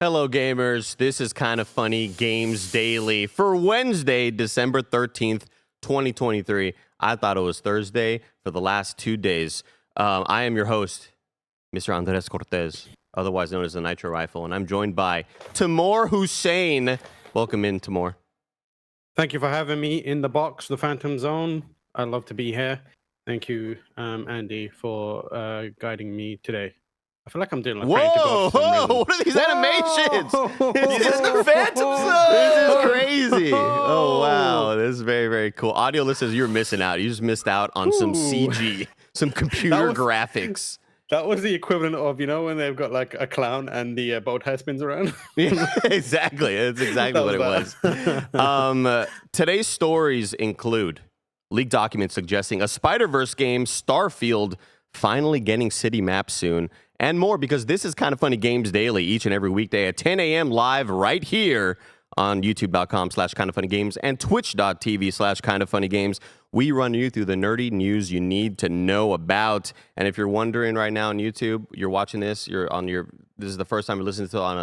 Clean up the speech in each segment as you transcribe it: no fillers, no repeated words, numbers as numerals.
Hello, gamers. This is Kind of Funny Games Daily for Wednesday, December 13th, 2023. I thought it was Thursday for the last 2 days. I am your host, Mr. Andres Cortez, otherwise known as the Nitro Rifle, and I'm joined by Tamoor Hussain. Welcome in, Tamoor. Thank you for having me in the box, the Phantom Zone. I'd love to be here. Thank you, Andy, for guiding me today. I feel like I'm doing like praying to God for some reason. What are these animations? This is the Phantom Zone. This is crazy. Oh, wow. This is very, very cool. Audio listeners, you're missing out. You just missed out on some CG, some computer graphics. That was the equivalent of, when they've got like a clown and the boat hair spins around. Yeah, exactly. That's exactly what it was. Today's stories include leaked documents suggesting a Spiderverse game, Starfield, finally getting city maps soon, and more, because this is Kind of Funny Games Daily each and every weekday at 10 a.m. live right here on youtube.com/kindoffunnygames and twitch.tv/kindoffunnygames. We run you through the nerdy news you need to know about. And if you're wondering right now on YouTube, you're watching this, this is the first time you're listening to it on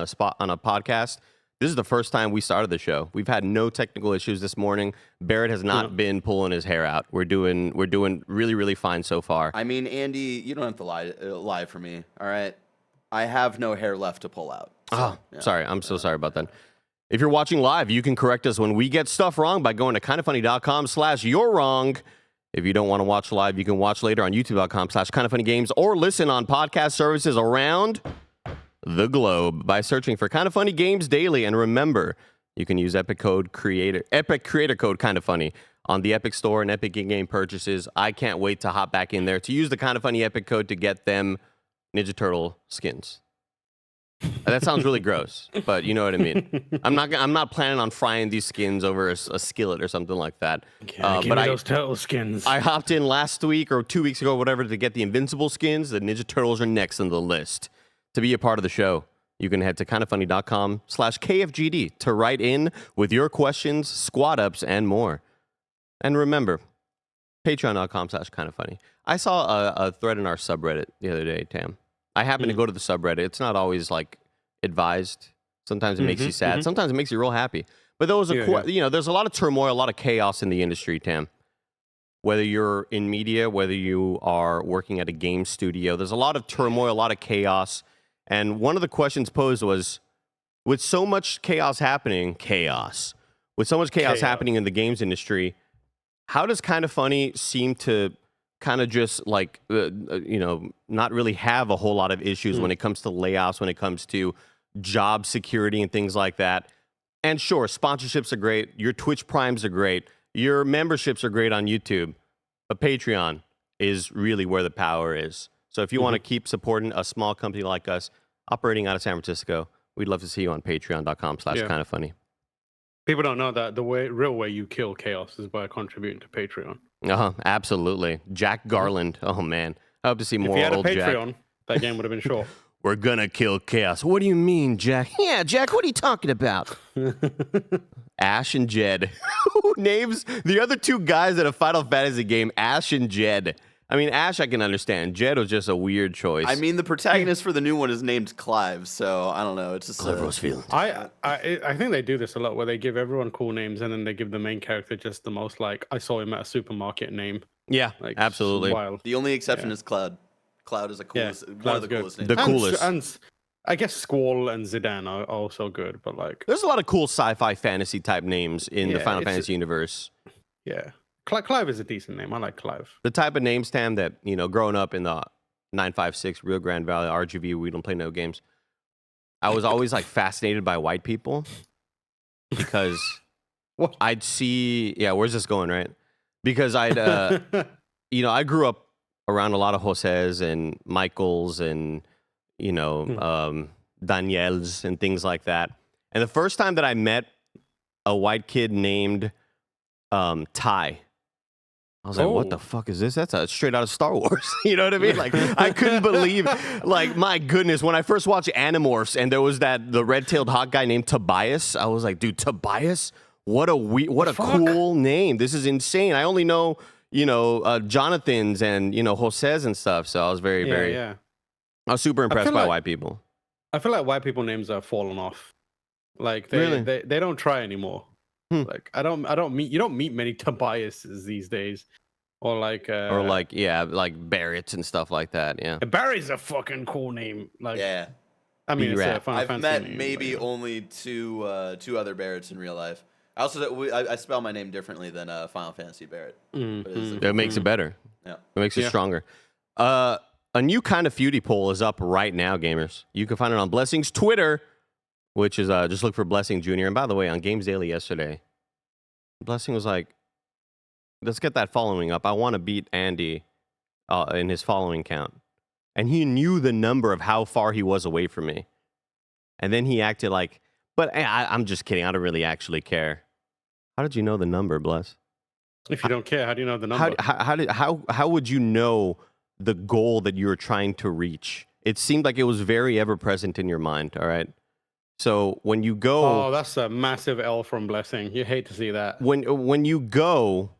a podcast. This is the first time we started the show. We've had no technical issues this morning. Barrett has not been pulling his hair out. We're doing really, really fine so far. I mean, Andy, you don't have to lie for me, all right? I have no hair left to pull out. So, Sorry. I'm so sorry about that. If you're watching live, you can correct us when we get stuff wrong by going to kindoffunny.com/you're wrong. If you don't want to watch live, you can watch later on youtube.com/kindoffunnygames or listen on podcast services around the globe by searching for Kind of Funny Games Daily. And remember, you can use Epic Creator Code Kind of Funny on the Epic Store and Epic in-game purchases. I can't wait to hop back in there to use the Kind of Funny Epic Code to get them Ninja Turtle skins. That sounds really gross, but you know what I mean. I'm not planning on frying these skins over a skillet or something like that. Give me those turtle skins. I hopped in last week or 2 weeks ago, whatever, to get the Invincible skins. The Ninja Turtles are next on the list. To be a part of the show, you can head to kindoffunny.com/KFGD to write in with your questions, squad ups, and more. And remember, patreon.com/kindoffunny. I saw a thread in our subreddit the other day, Tam. I happen to go to the subreddit. It's not always like advised. Sometimes it makes you sad. Sometimes it makes you real happy. But there was there's a lot of turmoil, a lot of chaos in the industry, Tam. Whether you're in media, whether you are working at a game studio, there's a lot of turmoil, a lot of chaos. And one of the questions posed was, with so much chaos happening in the games industry, how does Kind of Funny seem to kind of just like, not really have a whole lot of issues when it comes to layoffs, when it comes to job security and things like that? And sure, sponsorships are great. Your Twitch Primes are great. Your memberships are great on YouTube. But Patreon is really where the power is. So if you want to keep supporting a small company like us operating out of San Francisco, we'd love to see you on patreon.com/kindoffunny. People don't know that the real way you kill chaos is by contributing to Patreon. Absolutely. Jack Garland. Oh, man. I hope to see more old Jack. If you had a Patreon, that game would have been short. We're going to kill chaos. What do you mean, Jack? Yeah, Jack, what are you talking about? Ash and Jed. Who names the other two guys in a Final Fantasy game, Ash and Jed? I mean, Ash I can understand. Jed was just a weird choice. I mean, the protagonist for the new one is named Clive, so I don't know. It's just Clive Rosefield. I think they do this a lot, where they give everyone cool names and then they give the main character just the most, like, I saw him at a supermarket name. Yeah, like, absolutely. The only exception is Cloud. Cloud is one of the coolest names. The coolest. And I guess Squall and Zidane are also good, but like, there's a lot of cool sci-fi fantasy type names in the Final Fantasy universe. Yeah. Clive is a decent name. I like Clive. The type of names, Tam, that, growing up in the 956 Rio Grande Valley, RGV, we don't play no games. I was always like fascinated by white people because I'd see, where's this going, right? Because I'd, I grew up around a lot of Jose's and Michael's and, Daniel's and things like that. And the first time that I met a white kid named Ty, I was like, what the fuck is this? That's straight out of Star Wars. You know what I mean? Like, I couldn't believe, like, my goodness, when I first watched Animorphs and there was the red-tailed hawk guy named Tobias, I was like, dude, Tobias? What a cool name. This is insane. I only know, Jonathan's and, Jose's and stuff. So I was I was super impressed by white people. I feel like white people names are falling off. Like Really? they don't try anymore. Like you don't meet many Tobiases these days, or like like Barrett's and stuff like that. Yeah. Barry's a fucking cool name. Like Yeah. I mean, it's a B-Rat. Final I've Fantasy met name, maybe but, yeah. only two other Barretts in real life. I also I spell my name differently than Final Fantasy Barrett. But It makes it better. Yeah. It makes it stronger. A new kind of Feudy poll is up right now, gamers. You can find it on Blessing's Twitter, which is just look for Blessing Jr. And by the way, on Games Daily yesterday, Blessing was like, let's get that following up. I want to beat Andy in his following count. And he knew the number of how far he was away from me. And then he acted like, but I'm just kidding. I don't really actually care. How did you know the number, Bless? If you don't care, how do you know the number? How would you know the goal that you were trying to reach? It seemed like it was very ever present in your mind. All right. So when you go, oh, that's a massive L from Blessing. You hate to see that. When you go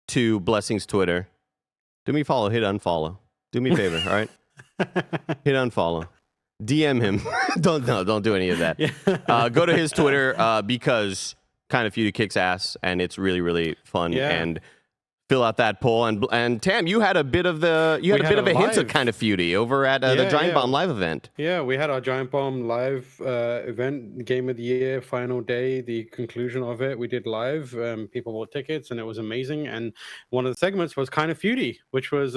to Blessing's Twitter, do me follow, hit unfollow. Do me a favor, all right? Hit unfollow. DM him. Don't do any of that. Yeah. Go to his Twitter because Kind of Feudy kicks ass, and it's really, really fun. Yeah. And fill out that poll. And Tam, you had a bit of a hint of Kind of Feudy over at the Giant Bomb live event. Yeah, we had our Giant Bomb live event, Game of the Year, final day, the conclusion of it. We did live. People bought tickets, and it was amazing. And one of the segments was Kind of Feudy, which was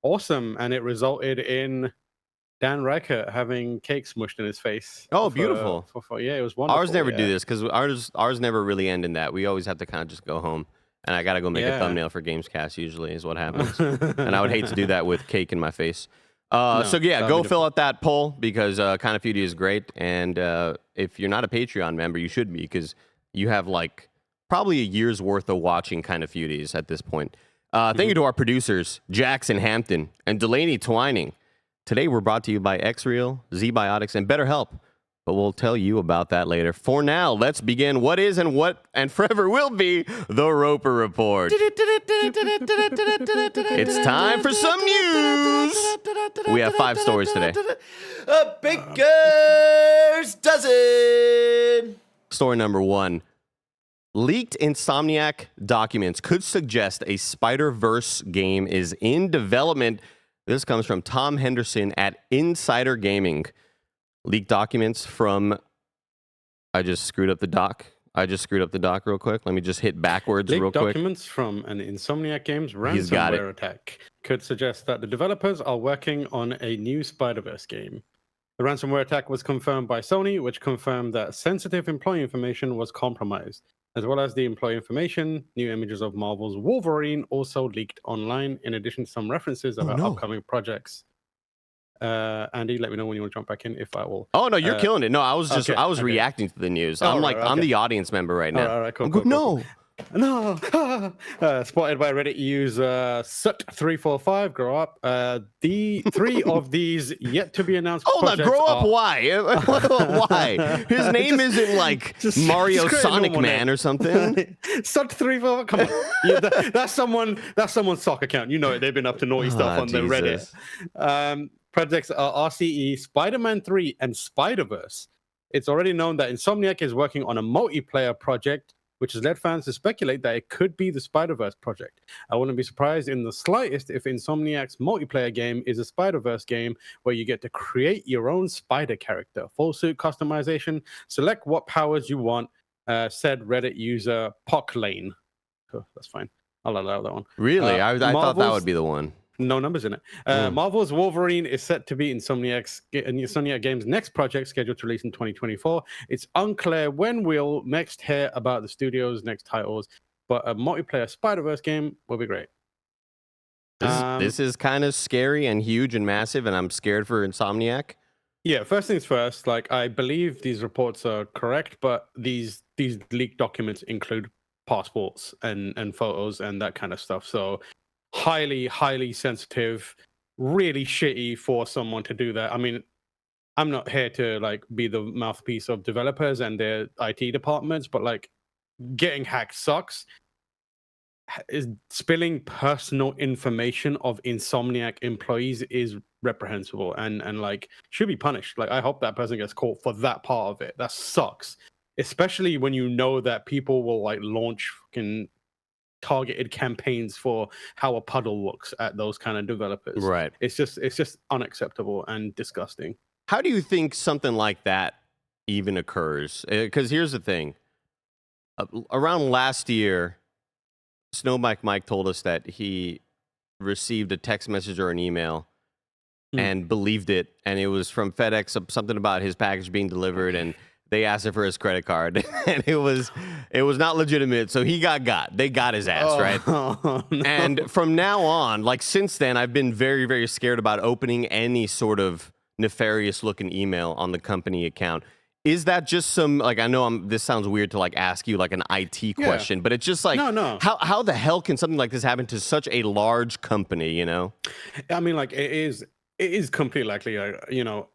awesome, and it resulted in Dan Reichert having cake smushed in his face. Oh, beautiful. Yeah, it was wonderful. Ours never do this because ours never really end in that. We always have to kind of just go home. And I got to go make a thumbnail for Gamescast usually is what happens. And I would hate to do that with cake in my face. Go fill out that poll because Kind of Feudy is great. And if you're not a Patreon member, you should be because you have like probably a year's worth of watching Kind of Feudies at this point. Thank you to our producers, Jackson Hampton and Delaney Twining. Today we're brought to you by Xreal, Z-Biotics, and BetterHelp. But we'll tell you about that later. For now, let's begin what is and forever will be the Roper Report. It's time for some news. We have 5 stories today. A baker's dozen. Story number 1. Leaked Insomniac documents could suggest a Spiderverse game is in development. This comes from Tom Henderson at Insider Gaming. Leaked documents from... I just screwed up the doc real quick. Let me just hit backwards real quick. Leaked documents from an Insomniac Games ransomware attack could suggest that the developers are working on a new Spider-Verse game. The ransomware attack was confirmed by Sony, which confirmed that sensitive employee information was compromised. As well as the employee information, new images of Marvel's Wolverine also leaked online, in addition to some references about upcoming projects. Andy, let me know when you want to jump back in, if I will. Oh, no, you're killing it. No, I was reacting to the news. I'm the audience member right now. All right, cool. No. No. Spotted by Reddit user Sut345. Grow up. The 3 of these yet to be announced. Hold on, grow up. Why? Why? His name isn't like Mario Sonic Man or something. Sut345. Come on. That's someone's sock account. You know it. They've been up to naughty stuff on the Reddit. Projects are RCE, Spider-Man 3, and Spider-Verse. It's already known that Insomniac is working on a multiplayer project, which has led fans to speculate that it could be the Spider-Verse project. I wouldn't be surprised in the slightest if Insomniac's multiplayer game is a Spider-Verse game where you get to create your own spider character, full suit customization, select what powers you want, said Reddit user Pocklane. Oh, that's fine. I'll allow that one. Really? I thought that would be the one. No numbers in it. Marvel's Wolverine is set to be Insomniac Games' next project, scheduled to release in 2024. It's unclear when we'll next hear about the studio's next titles, but a multiplayer Spider-Verse game will be great. This is kind of scary and huge and massive, and I'm scared for Insomniac. Yeah, first things first, like I believe these reports are correct, but these leaked documents include passports and photos and that kind of stuff. So highly sensitive, really shitty for someone to do that. I mean, I'm not here to like be the mouthpiece of developers and their IT departments, but like getting hacked sucks. Is spilling personal information of Insomniac employees is reprehensible and like should be punished. Like I hope that person gets caught for that part of it. That sucks, especially when you know that people will like launch fucking targeted campaigns for how a puddle looks at those kind of developers. Right. It's just unacceptable and disgusting. How do you think something like that even occurs? Because here's the thing. Around last year, Snowbike Mike told us that he received a text message or an email and believed it, and it was from FedEx, something about his package being delivered, and they asked him for his credit card, and it was not legitimate, so he got. They got his ass, right? Oh, no. And from now on, like since then, I've been very, very scared about opening any sort of nefarious looking email on the company account. Is that just some, like, I know this sounds weird to like ask you like an IT question, but it's just like, no. How the hell can something like this happen to such a large company, you know? I mean, like it is completely likely, you know,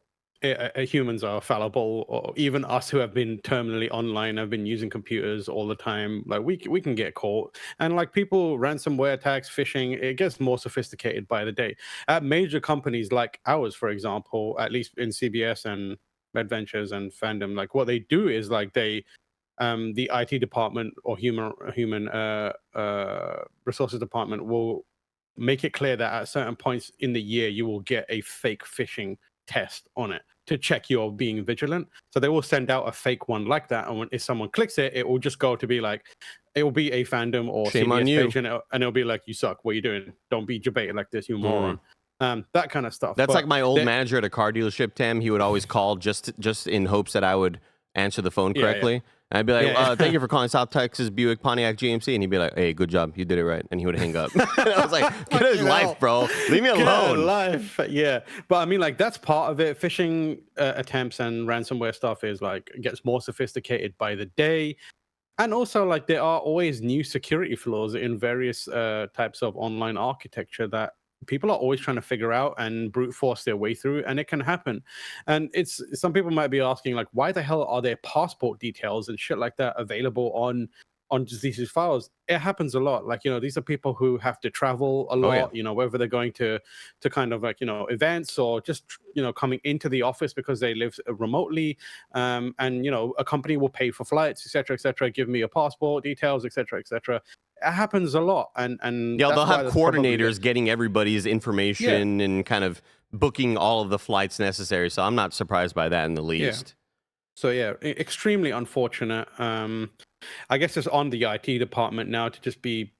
humans are fallible, or even us who have been terminally online, have been using computers all the time. Like we can get caught, and like people, ransomware attacks, phishing, it gets more sophisticated by the day. At major companies like ours, for example, at least in CBS and Adventures and Fandom, like what they do is like they the IT department or human resources department will make it clear that at certain points in the year you will get a fake phishing test on it to check you're being vigilant. So they will send out a fake one like that, and if someone clicks it, it will just go to be like, it will be a Fandom or Shame on CBS you. page, and it'll be like, you suck, what are you doing? Don't be debated like this, you moron. That kind of stuff. That's But like my old manager at a car dealership, Tim. He would always call just in hopes that I would answer the phone correctly. And I'd be like, thank you for calling South Texas Buick Pontiac GMC. And he'd be like, hey, good job. You did it right. And he would hang up. And I was like, get his life, bro. Leave me alone. Life. Yeah. But I mean, like, that's part of it. Phishing attempts and ransomware stuff is like, gets more sophisticated by the day. And also, like, there are always new security flaws in various types of online architecture that people are always trying to figure out and brute force their way through, and it can happen. And it's, some people might be asking, like, why the hell are there passport details and shit like that available on these files? It happens a lot. Like, you know, these are people who have to travel a lot, you know, whether they're going to kind of like, you know, events, or just, you know, coming into the office because they live remotely. And, you know, a company will pay for flights, etc., give me your passport details, etc. It happens a lot. And yeah, they'll have coordinators getting everybody's information and kind of booking all of the flights necessary. So I'm not surprised by that in the least. So yeah, extremely unfortunate. I guess it's on the IT department now to just be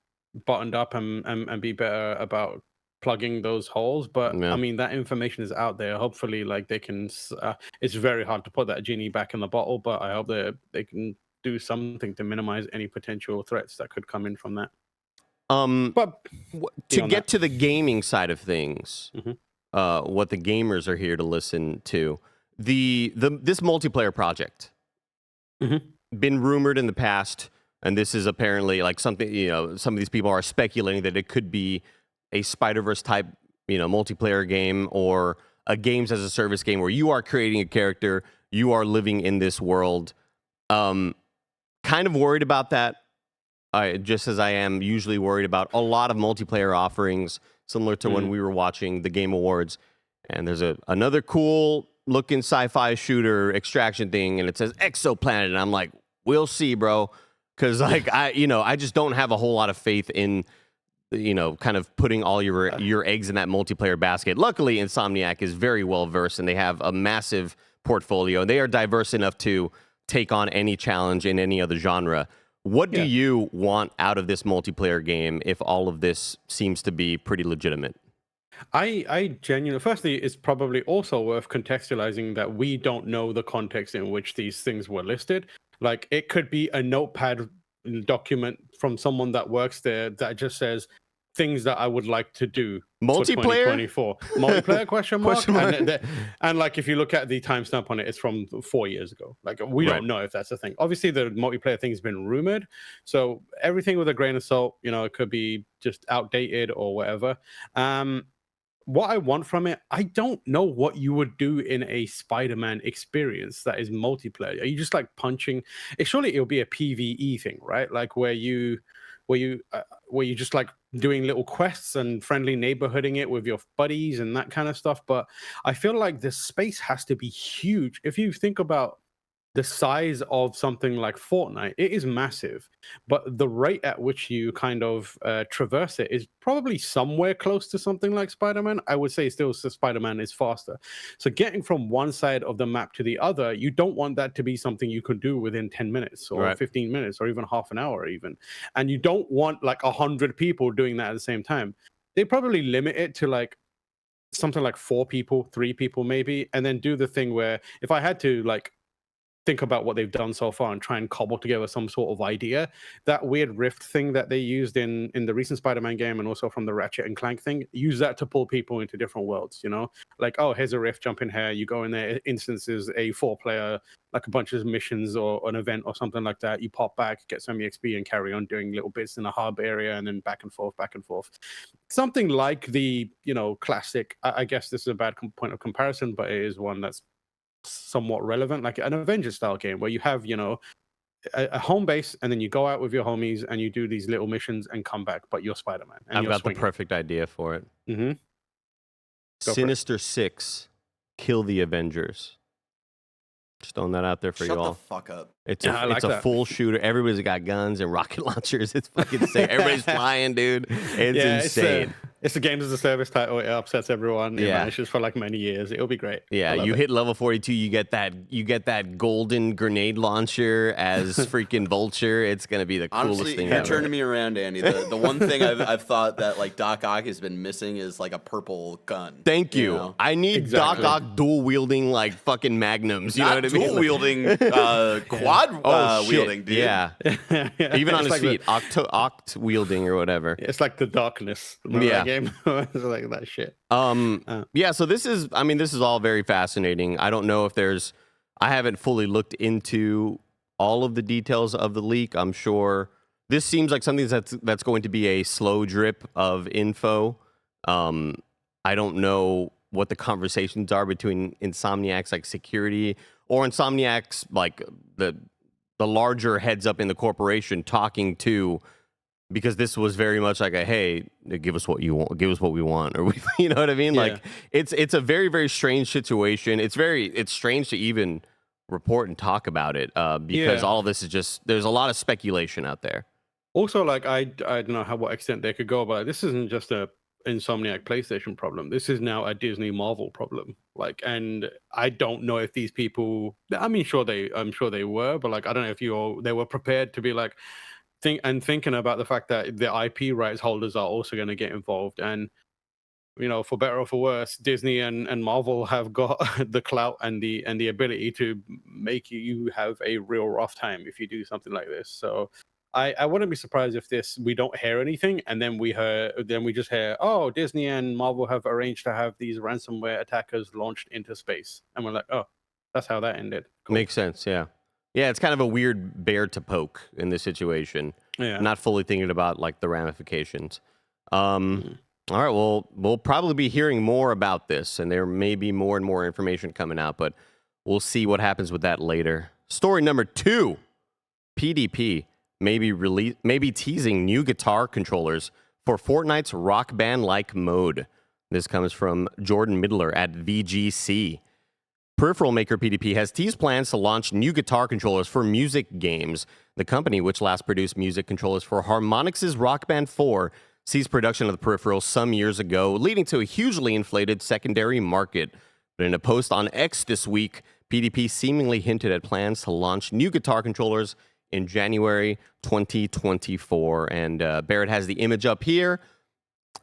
buttoned up and be better about plugging those holes. But I mean, that information is out there. Hopefully, like they can. It's very hard to put that genie back in the bottle, but I hope that they can do something to minimize any potential threats that could come in from that. But to get to the gaming side of things, what the gamers are here to listen to, this multiplayer project been rumored in the past, and this is apparently like something, you know, some of these people are speculating that it could be a Spiderverse type, you know, multiplayer game, or a games as a service game where you are creating a character, you are living in this world. Kind of worried about that. Just as I am usually worried about a lot of multiplayer offerings, similar to when we were watching the Game Awards, and there's another cool looking sci-fi shooter extraction thing, and it says Exoplanet, and I'm like, we'll see, bro, because like I just don't have a whole lot of faith in, you know, kind of putting all your eggs in that multiplayer basket. Luckily, Insomniac is very well versed, and they have a massive portfolio, and they are diverse enough to take on any challenge in any other genre. What do you want out of this multiplayer game if all of this seems to be pretty legitimate? I genuinely, firstly, it's probably also worth contextualizing that we don't know the context in which these things were listed. Like, it could be a notepad document from someone that works there that just says things that I would like to do multiplayer for 2024. Multiplayer question mark? And like, if you look at the timestamp on it, it's from 4 years ago. Like, we don't know if that's a thing. Obviously, the multiplayer thing has been rumored, so everything with a grain of salt. You know, it could be just outdated or whatever. What I want from it, I don't know what you would do in a Spider-Man experience that is multiplayer. Are you just like punching? Surely it'll be a PvE thing, right? Like where you just like doing little quests and friendly neighborhooding it with your buddies and that kind of stuff. But I feel like the space has to be huge. If you think about the size of something like Fortnite, it is massive, but the rate at which you kind of traverse it is probably somewhere close to something like Spider-Man. I would say still Spider-Man is faster. So getting from one side of the map to the other, you don't want that to be something you can do within 10 minutes or 15 minutes or even half an hour even. And you don't want like 100 people doing that at the same time. They probably limit it to like something like 4 people, 3 people maybe, and then do the thing where if I had to like think about what they've done so far and try and cobble together some sort of idea. That weird rift thing that they used in the recent Spider-Man game and also from the Ratchet and Clank thing, use that to pull people into different worlds, you know? Like, oh, here's a rift, jump in here, you go in there, instances a 4-player, like a bunch of missions or an event or something like that. You pop back, get some EXP and carry on doing little bits in a hub area and then back and forth. Something like the, you know, classic, I guess this is a bad point of comparison, but it is one that's somewhat relevant, like an Avengers style game where you have, you know, a home base and then you go out with your homies and you do these little missions and come back, but you're Spider-Man. And I've got the perfect idea for it. Mm-hmm. Sinister Six, Kill the Avengers. Just throwing that out there for you all. Shut the fuck up. It's a full shooter. Everybody's got guns and rocket launchers. It's fucking insane. Everybody's flying, dude. It's insane. It's a games as a service title. It upsets everyone. It vanishes for like many years. It'll be great. Yeah, you hit level 42, you get that golden grenade launcher as freaking Vulture. It's gonna be the coolest thing ever. You're turning me around, Andy. The one thing I've thought that like Doc Ock has been missing is like a purple gun. Thank you. Know? I need Doc Ock dual wielding like fucking magnums. You know what I mean? Dual wielding, quad wielding, dude. Yeah. Even on his like feet, oct wielding or whatever. It's like the darkness. Remember that game? It's like that shit. Yeah. So this is all very fascinating. I don't know if I haven't fully looked into all of the details of the leak. I'm sure this seems like something that's going to be a slow drip of info. I don't know what the conversations are between Insomniac's like security or Insomniac's like the larger heads up in the corporation talking to, because this was very much like a, hey, give us what you want, give us what we want, or you know what I mean? Yeah. Like it's a very, very strange situation. It's strange to even report and talk about it because all of this is just, there's a lot of speculation out there. Also, like I don't know what extent they could go about it. This isn't just a Insomniac PlayStation problem. This is now a Disney Marvel problem. Like, and I don't know if these people, I'm sure they were, but like I don't know if they were prepared to be like thinking about the fact that the IP rights holders are also going to get involved. And you know, for better or for worse, Disney and Marvel have got the clout and the ability to make you have a real rough time if you do something like this. So I wouldn't be surprised if we don't hear anything, and then we just hear, oh, Disney and Marvel have arranged to have these ransomware attackers launched into space, and we're like, oh, that's how that ended. Cool. Makes sense, yeah. Yeah, it's kind of a weird bear to poke in this situation. Yeah. Not fully thinking about like the ramifications. All right, well, we'll probably be hearing more about this, and there may be more and more information coming out, but we'll see what happens with that later. Story number 2, PDP maybe teasing new guitar controllers for Fortnite's Rock Band-like mode. This comes from Jordan Midler at VGC. Peripheral maker PDP has teased plans to launch new guitar controllers for music games. The company, which last produced music controllers for Harmonix's Rock Band 4, ceased production of the peripherals some years ago, leading to a hugely inflated secondary market. But in a post on X this week, PDP seemingly hinted at plans to launch new guitar controllers in January 2024. And Barrett has the image up here.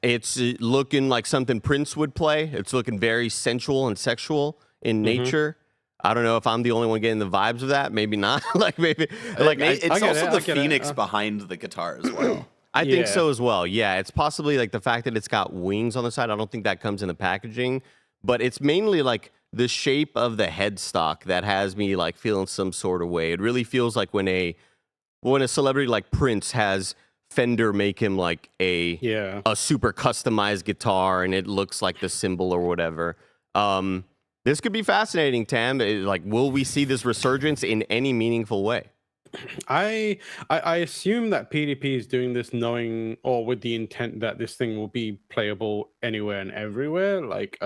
It's looking like something Prince would play. It's looking very sensual and sexual in nature. I don't know if I'm the only one getting the vibes of that. Maybe not. It's also the phoenix behind the guitar as well. I think so as well. Yeah, it's possibly like the fact that it's got wings on the side. I don't think that comes in the packaging, but it's mainly like the shape of the headstock that has me like feeling some sort of way. It really feels like when a celebrity like Prince has Fender make him like a super customized guitar, and it looks like the symbol or whatever. This could be fascinating, Tam. Like, will we see this resurgence in any meaningful way? I assume that PDP is doing this knowing or with the intent that this thing will be playable anywhere and everywhere. Like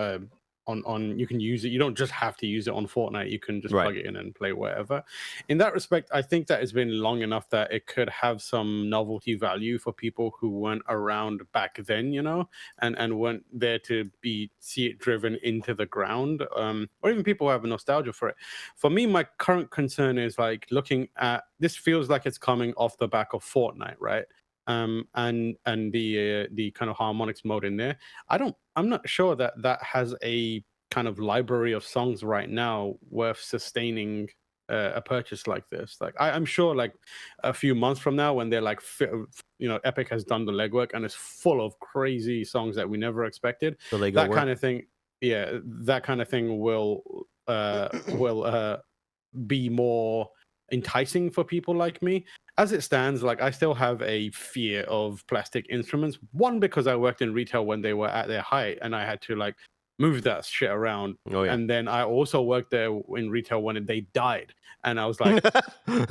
on you can use it. You don't just have to use it on Fortnite. You can just Right. plug it in and play wherever. In that respect, I think that it's been long enough that it could have some novelty value for people who weren't around back then, and weren't there to see it driven into the ground, or even people who have a nostalgia for it. For me, my current concern is like looking at this feels like it's coming off the back of Fortnite, right? And the kind of harmonics mode in there. I'm not sure that has a kind of library of songs right now worth sustaining a purchase like this. Like I'm sure like a few months from now when they're like Epic has done the legwork and it's full of crazy songs that we never expected. So they go That work. kind of thing, yeah, that kind of thing will be more enticing for people like me. As it stands, like I still have a fear of plastic instruments. One, because I worked in retail when they were at their height and I had to like move that shit around. Oh, yeah. And then I also worked there in retail when they died. And I was like,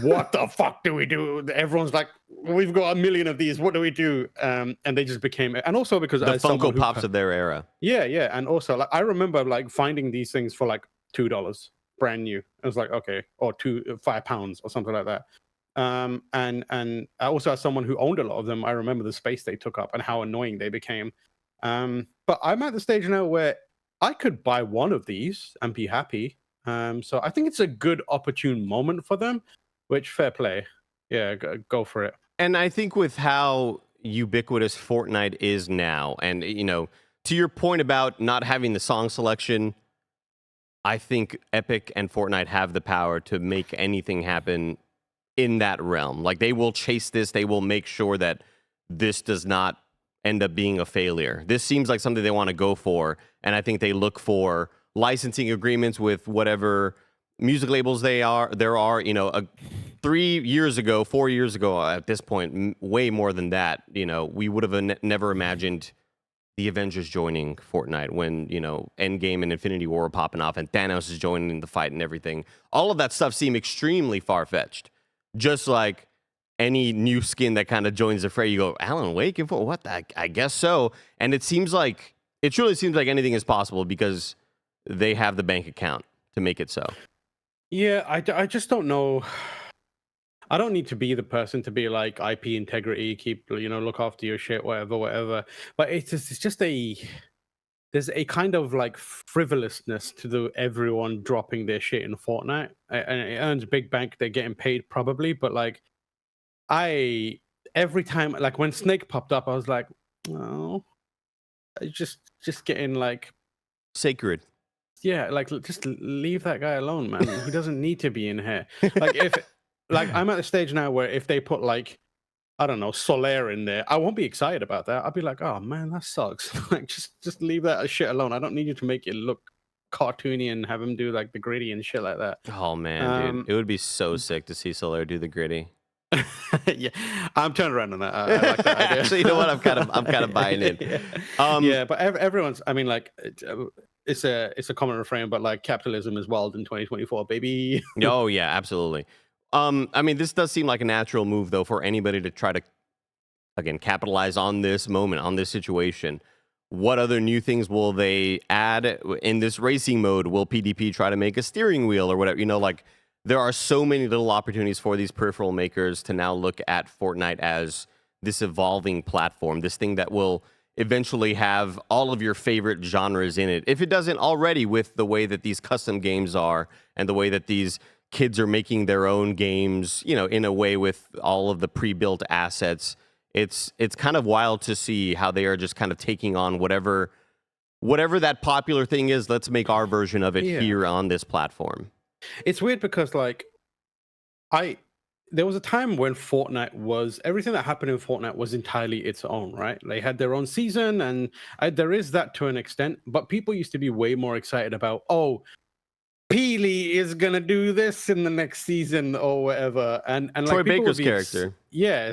what the fuck do we do? Everyone's like, we've got a million of these. What do we do? And they just became, and also because The Funko Pops of their era. Yeah. And also like I remember like finding these things for like $2 brand new. I was like, okay, or £5 or something like that. And also as someone who owned a lot of them, I remember the space they took up and how annoying they became. But I'm at the stage now where I could buy one of these and be happy. So I think it's a good opportune moment for them, which fair play. Yeah, go for it. And I think with how ubiquitous Fortnite is now, and to your point about not having the song selection, I think Epic and Fortnite have the power to make anything happen in that realm. Like they will chase this, they will make sure that this does not end up being a failure. This seems like something they want to go for, and I think they look for licensing agreements with whatever music labels there are. 3 years ago, 4 years ago, at this point, way more than that. We would have never imagined the Avengers joining Fortnite when Endgame and Infinity War were popping off, and Thanos is joining the fight and everything. All of that stuff seemed extremely far fetched. Just like any new skin that kind of joins the fray, you go, Alan Wake? What? I guess so. And it truly seems like anything is possible because they have the bank account to make it so. Yeah, I just don't know. I don't need to be the person to be like IP integrity, keep look after your shit, whatever. But it's just there's a kind of like frivolousness to everyone dropping their shit in Fortnite, and it earns big bank. They're getting paid probably, but like every time like when Snake popped up, I was like, oh, just getting like sacred. Yeah, like just leave that guy alone, man. He doesn't need to be in here. Like I'm at the stage now where if they put like, I don't know, Solaire in there, I won't be excited about that. I'll be like, oh man, that sucks. Like just leave that shit alone. I don't need you to make it look cartoony and have him do like the gritty and shit like that. Oh man, dude, it would be so sick to see Solaire do the gritty. Yeah, I'm turning around on that. I like that idea. So you know what? I'm kind of buying in. Yeah, but everyone's. I mean, like, it's a common refrain, but like, capitalism is wild in 2024, baby. Oh yeah, absolutely. I mean, this does seem like a natural move though for anybody to try to, again, capitalize on this moment, on this situation. What other new things will they add in this racing mode? Will PDP try to make a steering wheel or whatever? There are so many little opportunities for these peripheral makers to now look at Fortnite as this evolving platform, this thing that will eventually have all of your favorite genres in it. If it doesn't already, with the way that these custom games are and the way that these kids are making their own games, in a way with all of the pre-built assets, it's kind of wild to see how they are just kind of taking on whatever that popular thing is. Let's make our version of it here on this platform. It's weird because like there was a time when everything that happened in Fortnite was entirely its own, right? They had their own season, and there is that to an extent, but people used to be way more excited about, Peely is gonna do this in the next season or whatever, and Troy like Baker's character.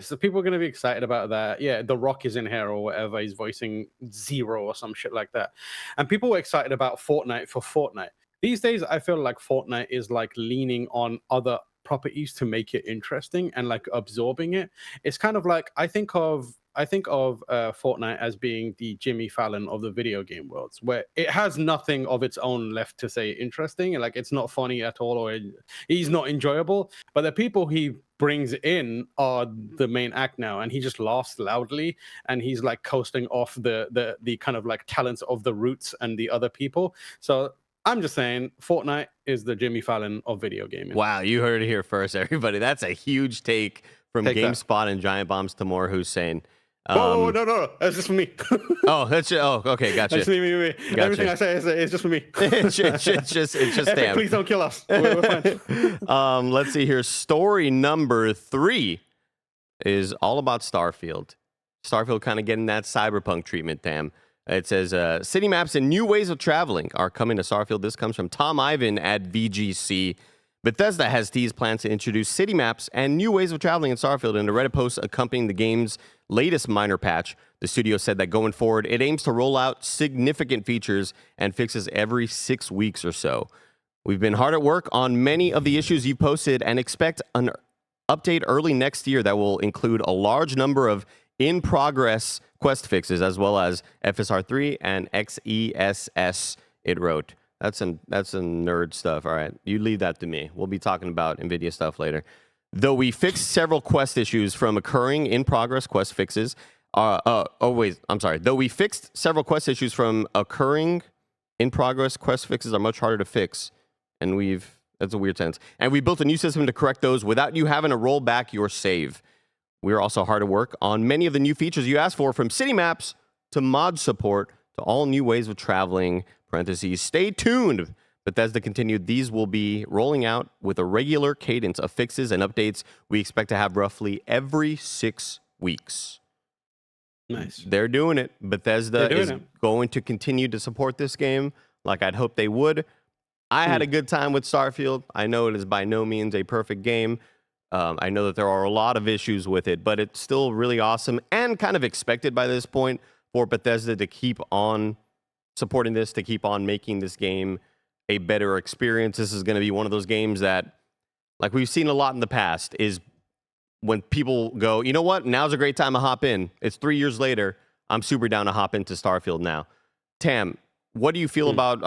So people are gonna be excited about that. Yeah, The Rock is in here or whatever. He's voicing Zero or some shit like that, and people were excited about Fortnite for Fortnite. These days, I feel like Fortnite is like leaning on other properties to make it interesting and like absorbing it. It's kind of like I think of Fortnite as being the Jimmy Fallon of the video game worlds, where it has nothing of its own left to say interesting, like it's not funny at all, or he's not enjoyable. But the people he brings in are the main act now, and he just laughs loudly, and he's like coasting off the kind of like talents of the Roots and the other people. So I'm just saying, Fortnite is the Jimmy Fallon of video gaming. Wow, you heard it here first, everybody. That's a huge take from GameSpot and Giant Bomb's Tamoor Hussain. No, that's just for me. Okay, gotcha. That's me. Gotcha. Everything I say is just for me. it's just Tam. Please don't kill us. We're fine. Let's see here. Story number 3 is all about Starfield. Starfield kind of getting that cyberpunk treatment, Tam. It says, city maps and new ways of traveling are coming to Starfield. This comes from Tom Ivan at VGC. Bethesda has teased plans to introduce city maps and new ways of traveling in Starfield in a Reddit post accompanying the game's latest minor patch. The studio said that going forward, it aims to roll out significant features and fixes every 6 weeks or so. We've been hard at work on many of the issues you posted and expect an update early next year that will include a large number of in-progress quest fixes, as well as FSR3 and XESS, it wrote. That's some nerd stuff. All right, you leave that to me. We'll be talking about NVIDIA stuff later. Though we fixed several quest issues from occurring in-progress quest fixes. Though we fixed several quest issues from occurring in-progress quest fixes are much harder to fix. And that's a weird sentence. And we built a new system to correct those without you having to roll back your save. We're also hard at work on many of the new features you asked for, from city maps to mod support to all new ways of traveling. Parentheses, stay tuned. Bethesda continued, these will be rolling out with a regular cadence of fixes and updates we expect to have roughly every 6 weeks. Nice. They're doing it. Bethesda is going to continue to support this game like I'd hope they would. I had a good time with Starfield. I know it is by no means a perfect game. I know that there are a lot of issues with it, but it's still really awesome and kind of expected by this point for Bethesda to keep on supporting this, to keep on making this game a better experience. This is going to be one of those games that, like we've seen a lot in the past, is when people go, you know what, now's a great time to hop in. It's 3 years later. I'm super down to hop into Starfield now. Tam, what do you feel about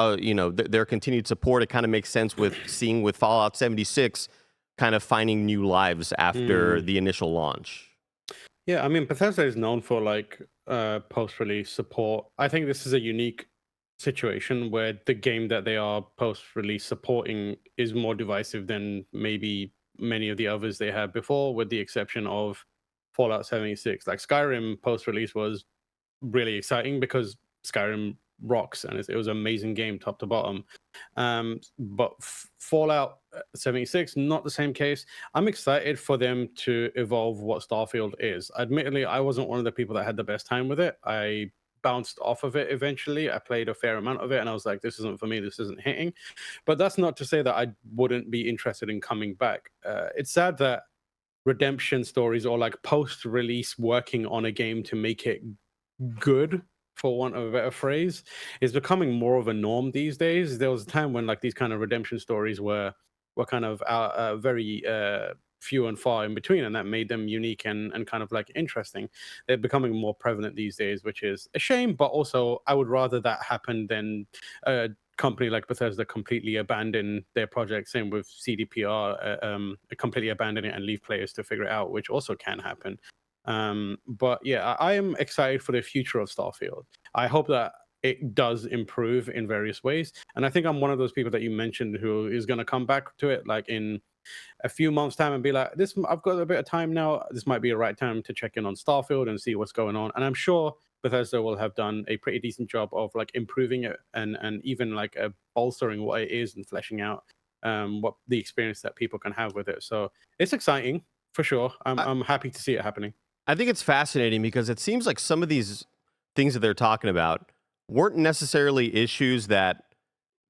their continued support? It kind of makes sense with seeing with Fallout 76 kind of finding new lives after the initial launch. Yeah, I mean, Bethesda is known for like post-release support. I think this is a unique situation where the game that they are post-release supporting is more divisive than maybe many of the others they had before, with the exception of Fallout 76. Like Skyrim post-release was really exciting because Skyrim rocks and it was an amazing game top to bottom. But Fallout 76, not the same case. I'm excited for them to evolve what Starfield is. Admittedly, I wasn't one of the people that had the best time with it. I bounced off of it eventually. I played a fair amount of it and I was like, this isn't for me, this isn't hitting. But that's not to say that I wouldn't be interested in coming back. It's sad that redemption stories or like post-release working on a game to make it good, for want of a better phrase, is becoming more of a norm these days. There was a time when like these kind of redemption stories were kind of very few and far in between, and that made them unique and kind of like interesting. They're becoming more prevalent these days, which is a shame, but also I would rather that happen than a company like Bethesda completely abandon their project. Same with CDPR, completely abandon it and leave players to figure it out, which also can happen. But yeah, I am excited for the future of Starfield. I hope that it does improve in various ways. And I think I'm one of those people that you mentioned who is going to come back to it like in a few months' time and be like, I've got a bit of time now. This might be a right time to check in on Starfield and see what's going on. And I'm sure Bethesda will have done a pretty decent job of like improving it and even like bolstering what it is and fleshing out what the experience that people can have with it. So it's exciting for sure. I'm happy to see it happening. I think it's fascinating because it seems like some of these things that they're talking about weren't necessarily issues that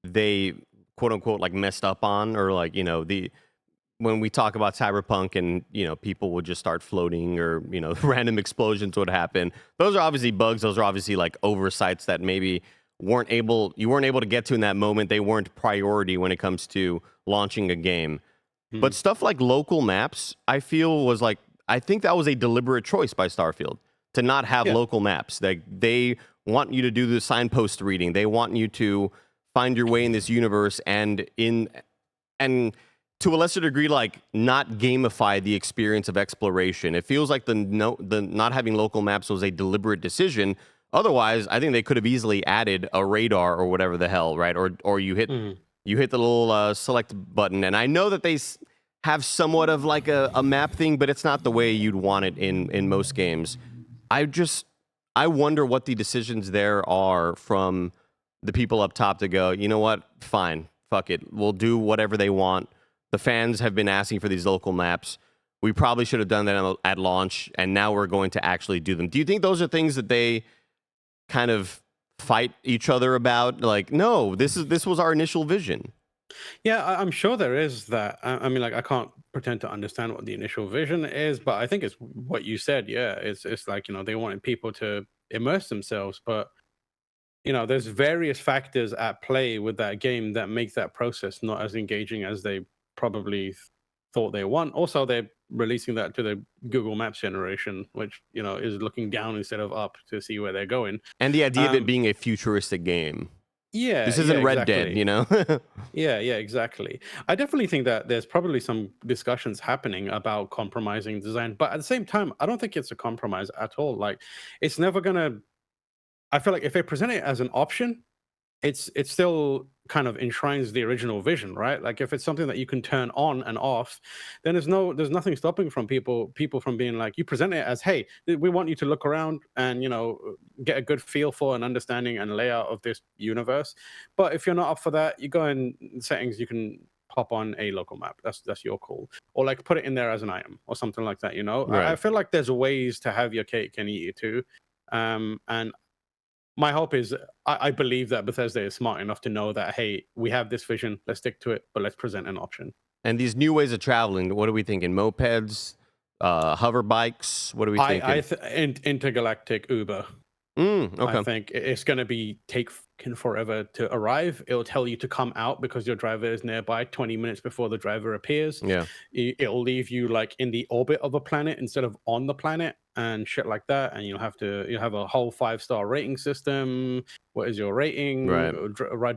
they quote unquote like messed up on, or like, when we talk about Cyberpunk and, people would just start floating or, random explosions would happen. Those are obviously bugs. Those are obviously like oversights that maybe you weren't able to get to in that moment. They weren't priority when it comes to launching a game. But stuff like local maps, I feel I think that was a deliberate choice by Starfield to not have local maps. They want you to do the signpost reading. They want you to find your way in this universe and to a lesser degree, like, not gamify the experience of exploration. It feels like the not having local maps was a deliberate decision. Otherwise, I think they could have easily added a radar or whatever the hell, right? Or you hit the little select button. And I know that they have somewhat of like a map thing, but it's not the way you'd want it in most games. I wonder what the decisions there are from the people up top to go, you know what? Fine, fuck it. We'll do whatever they want. The fans have been asking for these local maps. We probably should have done that at launch, and now we're going to actually do them. Do you think those are things that they kind of fight each other about? Like, no, this was our initial vision. Yeah, I'm sure there is that. I mean, like, I can't pretend to understand what the initial vision is, but I think it's what you said. Yeah, it's like, they wanted people to immerse themselves, but there's various factors at play with that game that make that process not as engaging as they probably thought they want. Also, they're releasing that to the Google Maps generation, which is looking down instead of up to see where they're going. And the idea of it being a futuristic game. Yeah, this isn't Red exactly. Dead, Yeah, exactly. I definitely think that there's probably some discussions happening about compromising design, but at the same time, I don't think it's a compromise at all. Like, it's never gonna. I feel like if they present it as an option, it's still kind of enshrines the original vision, right? Like, if it's something that you can turn on and off, then there's nothing stopping from people from being like, you present it as, hey, we want you to look around and get a good feel for an understanding and layout of this universe. But if you're not up for that, you go in settings, you can pop on a local map. That's your call, or like put it in there as an item or something like that. Right. I feel like there's ways to have your cake and eat it too, and my hope is, I believe that Bethesda is smart enough to know that, hey, we have this vision, let's stick to it, but let's present an option. And these new ways of traveling, what are we thinking? Mopeds, hover bikes? What are we thinking? Intergalactic Uber. Okay. I think it's going to be take forever to arrive. It'll tell you to come out because your driver is nearby 20 minutes before the driver appears. Yeah. It'll leave you like in the orbit of a planet instead of on the planet and shit like that. And you'll have a whole 5-star rating system. What is your rating? Right.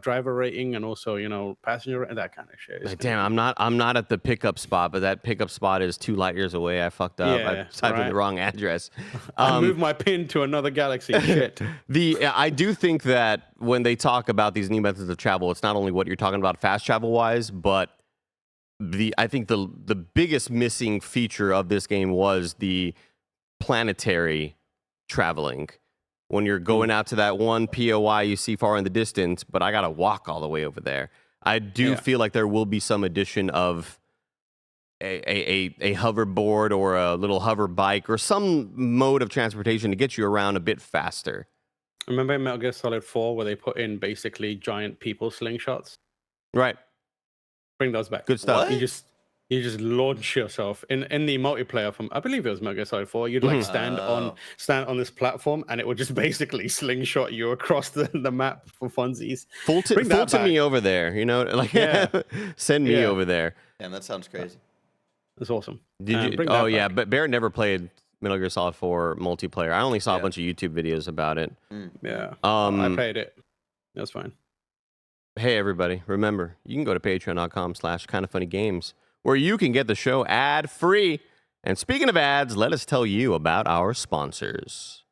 Driver rating, and also, passenger and that kind of shit. Like, damn, I'm not at the pickup spot, but that pickup spot is 2 light years away. I fucked up. Yeah, I typed in the wrong address. I moved my pin to another galaxy. Shit. I do think that when they talk about these new methods of travel, it's not only what you're talking about fast travel wise, but I think the biggest missing feature of this game was the planetary traveling. When you're going out to that one POI you see far in the distance, but I gotta walk all the way over there. I do feel like there will be some addition of a hoverboard or a little hover bike or some mode of transportation to get you around a bit faster. Remember in Metal Gear Solid 4 where they put in basically giant people slingshots? Right. Bring those back. Good stuff. What? You just launch yourself in the multiplayer from, I believe it was Metal Gear Solid 4. You'd like stand on this platform and it would just basically slingshot you across the map for funsies. Full to me over there, send me over there. Damn, that sounds crazy. That's awesome. But Barrett never played Metal Gear Solid 4 multiplayer. I only saw a bunch of YouTube videos about it. Yeah. I played it. That's fine. Hey everybody, remember, you can go to patreon.com/KindaFunnyGames, where you can get the show ad-free. And speaking of ads, let us tell you about our sponsors.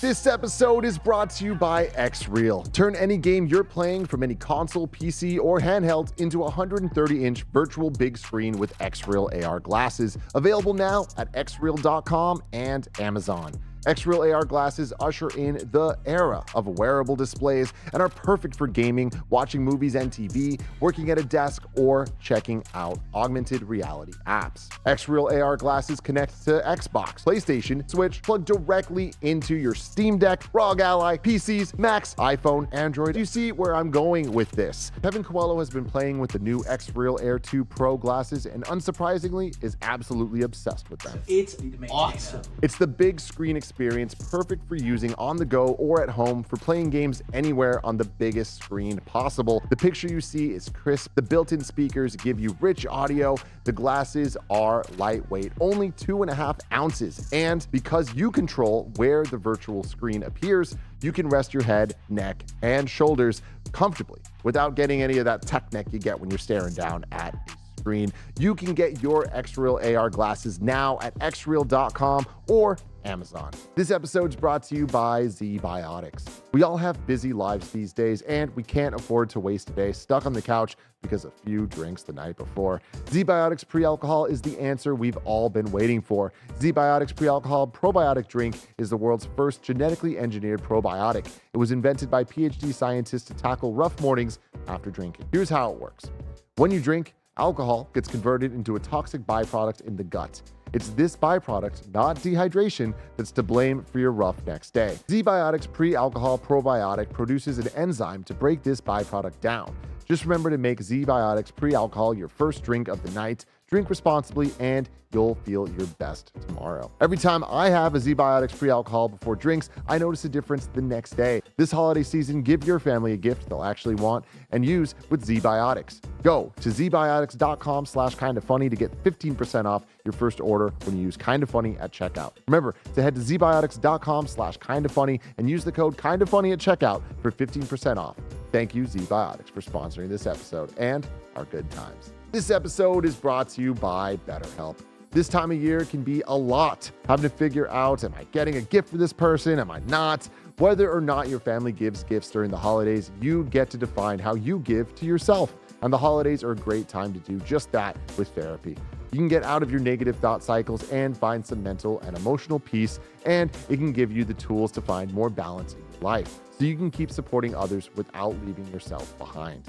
This episode is brought to you by Xreal. Turn any game you're playing from any console, PC, or handheld into a 130-inch virtual big screen with Xreal AR glasses. Available now at xreal.com and Amazon. Xreal AR glasses usher in the era of wearable displays and are perfect for gaming, watching movies and TV, working at a desk, or checking out augmented reality apps. Xreal AR glasses connect to Xbox, PlayStation, Switch, plug directly into your Steam Deck, ROG Ally, PCs, Macs, iPhone, Android. You see where I'm going with this. Kevin Coelho has been playing with the new Xreal Air 2 Pro glasses and unsurprisingly is absolutely obsessed with them. It's awesome. It's the big screen experience experience perfect for using on the go or at home for playing games anywhere on the biggest screen possible. The picture you see is crisp, the built-in speakers give you rich audio, the glasses are lightweight, only 2.5 ounces, and because you control where the virtual screen appears, you can rest your head, neck, and shoulders comfortably without getting any of that tech neck you get when you're staring down at a screen. You can get your Xreal AR glasses now at xreal.com or Amazon. This episode is brought to you by ZBiotics. We all have busy lives these days, and we can't afford to waste a day stuck on the couch because a few drinks the night before. ZBiotics pre-alcohol is the answer we've all been waiting for. ZBiotics pre-alcohol probiotic drink is the world's first genetically engineered probiotic. It was invented by PhD scientists to tackle rough mornings after drinking. Here's how it works. When you drink, alcohol gets converted into a toxic byproduct in the gut. It's this byproduct, not dehydration, that's to blame for your rough next day. ZBiotics pre-alcohol probiotic produces an enzyme to break this byproduct down. Just remember to make ZBiotics pre-alcohol your first drink of the night. Drink responsibly, and you'll feel your best tomorrow. Every time I have a ZBiotics pre-alcohol before drinks, I notice a difference the next day. This holiday season, give your family a gift they'll actually want and use with ZBiotics. Go to zbiotics.com/kindafunny to get 15% off your first order when you use KindaFunny at checkout. Remember to head to zbiotics.com/kindafunny and use the code KindaFunny at checkout for 15% off. Thank you, ZBiotics, for sponsoring this episode and our good times. This episode is brought to you by BetterHelp. This time of year can be a lot. Having to figure out, am I getting a gift for this person? Am I not? Whether or not your family gives gifts during the holidays, you get to define how you give to yourself. And the holidays are a great time to do just that with therapy. You can get out of your negative thought cycles and find some mental and emotional peace, and it can give you the tools to find more balance in your life so you can keep supporting others without leaving yourself behind.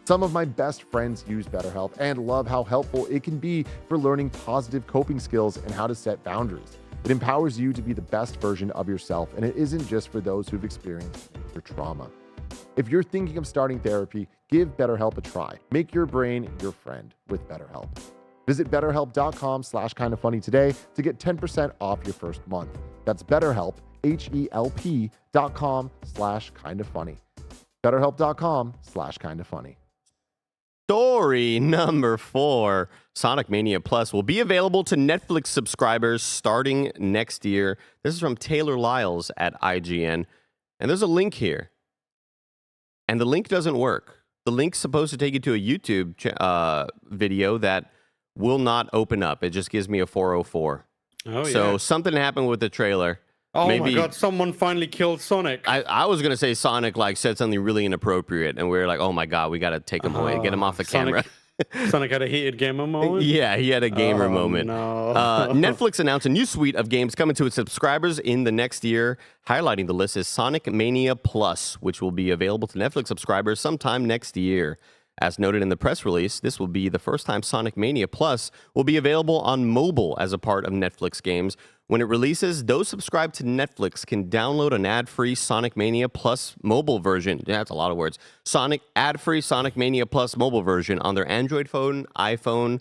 Some of my best friends use BetterHelp and love how helpful it can be for learning positive coping skills and how to set boundaries. It empowers you to be the best version of yourself, and it isn't just for those who've experienced your trauma. If you're thinking of starting therapy, give BetterHelp a try. Make your brain your friend with BetterHelp. Visit betterhelp.com/kindafunny today to get 10% off your first month. That's BetterHelp, HELP.com/kindafunny. BetterHelp.com/kindafunny. Story number 4, Sonic Mania Plus will be available to Netflix subscribers starting next year. This is from Taylor Lyles at IGN. And there's a link here. And the link doesn't work. The link's supposed to take you to a YouTube video that will not open up. It just gives me a 404. Oh, so something happened with the trailer. Oh Maybe, my god, someone finally killed Sonic. I was going to say Sonic said something really inappropriate, and we were like, oh my god, we got to take him away, get him off the camera. Sonic had a heated gamer moment? Yeah, he had a gamer moment. No. Netflix announced a new suite of games coming to its subscribers in the next year. Highlighting the list is Sonic Mania Plus, which will be available to Netflix subscribers sometime next year. As noted in the press release, this will be the first time Sonic Mania Plus will be available on mobile as a part of Netflix games. When it releases, those subscribed to Netflix can download an ad-free Sonic Mania Plus mobile version. Yeah, that's a lot of words. Ad-free Sonic Mania Plus mobile version on their Android phone, iPhone,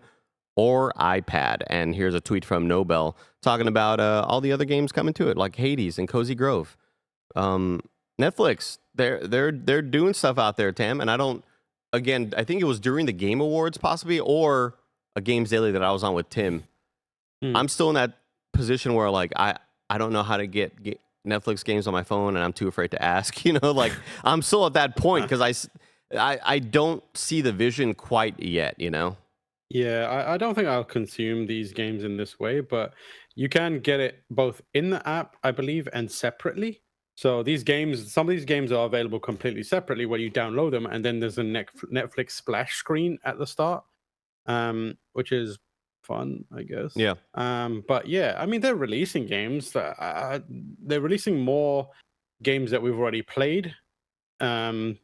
or iPad. And here's a tweet from Nobel talking about all the other games coming to it, like Hades and Cozy Grove. Netflix, they're doing stuff out there, Tam, and I think it was during the Game Awards possibly, or a Games Daily that I was on with Tim. I'm still in that position where I don't know how to get Netflix games on my phone, and I'm too afraid to ask. I'm still at that point because I don't see the vision quite yet. Yeah, I don't think I'll consume these games in this way, but you can get it both in the app, I believe, and separately. So some of these games are available completely separately where you download them, and then there's a Netflix splash screen at the start, which is fun, I guess. Yeah. But yeah, I mean, they're releasing games. They're releasing more games that we've already played than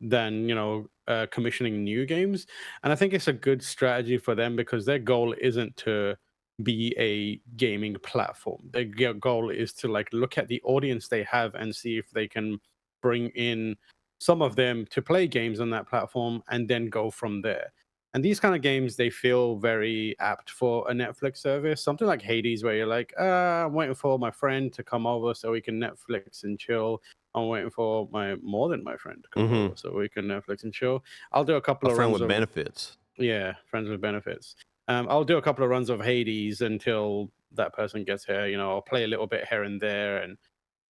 commissioning new games. And I think it's a good strategy for them because their goal isn't to be a gaming platform. Their goal is to look at the audience they have and see if they can bring in some of them to play games on that platform and then go from there. And these kind of games, they feel very apt for a Netflix service. Something like Hades, where you're like, I'm waiting for my friend to come over so we can Netflix and chill. I'm waiting for more than my friend to come over so we can Netflix and chill. I'll do a couple of friend runs with of benefits. Yeah, friends with benefits. I'll do a couple of runs of Hades until that person gets here. I'll play a little bit here and there, and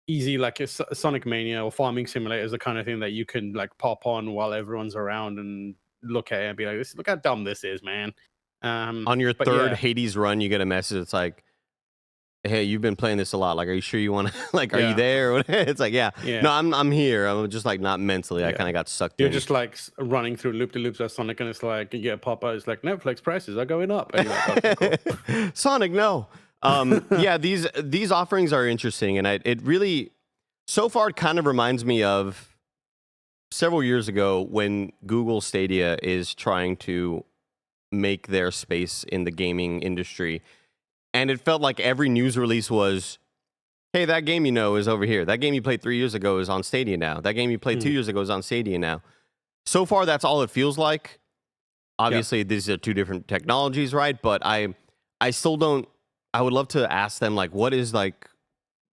easy like a Sonic Mania or Farming Simulator is the kind of thing that you can like pop on while everyone's around and look at it and be like, look how dumb this is, man. On your third Hades run, you get a message. It's like, hey, you've been playing this a lot. Like, are you sure you want to? Like, are you there? It's like, yeah. No, I'm here. I'm just like not mentally. I kind of got sucked in. You're just like running through loop-de-loops as Sonic, and it's like you get a pop-up. It's like Netflix prices are going up. And you're like, okay, cool. Sonic, no. Yeah, these offerings are interesting, and it really, so far, it kind of reminds me of several years ago when Google Stadia is trying to make their space in the gaming industry. And it felt like every news release was, hey, that game is over here. That game you played 3 years ago is on Stadia now. That game you played 2 years ago is on Stadia now. So far, that's all it feels like. Obviously, these are two different technologies, right? But I still don't, I would love to ask them, like, what is, like,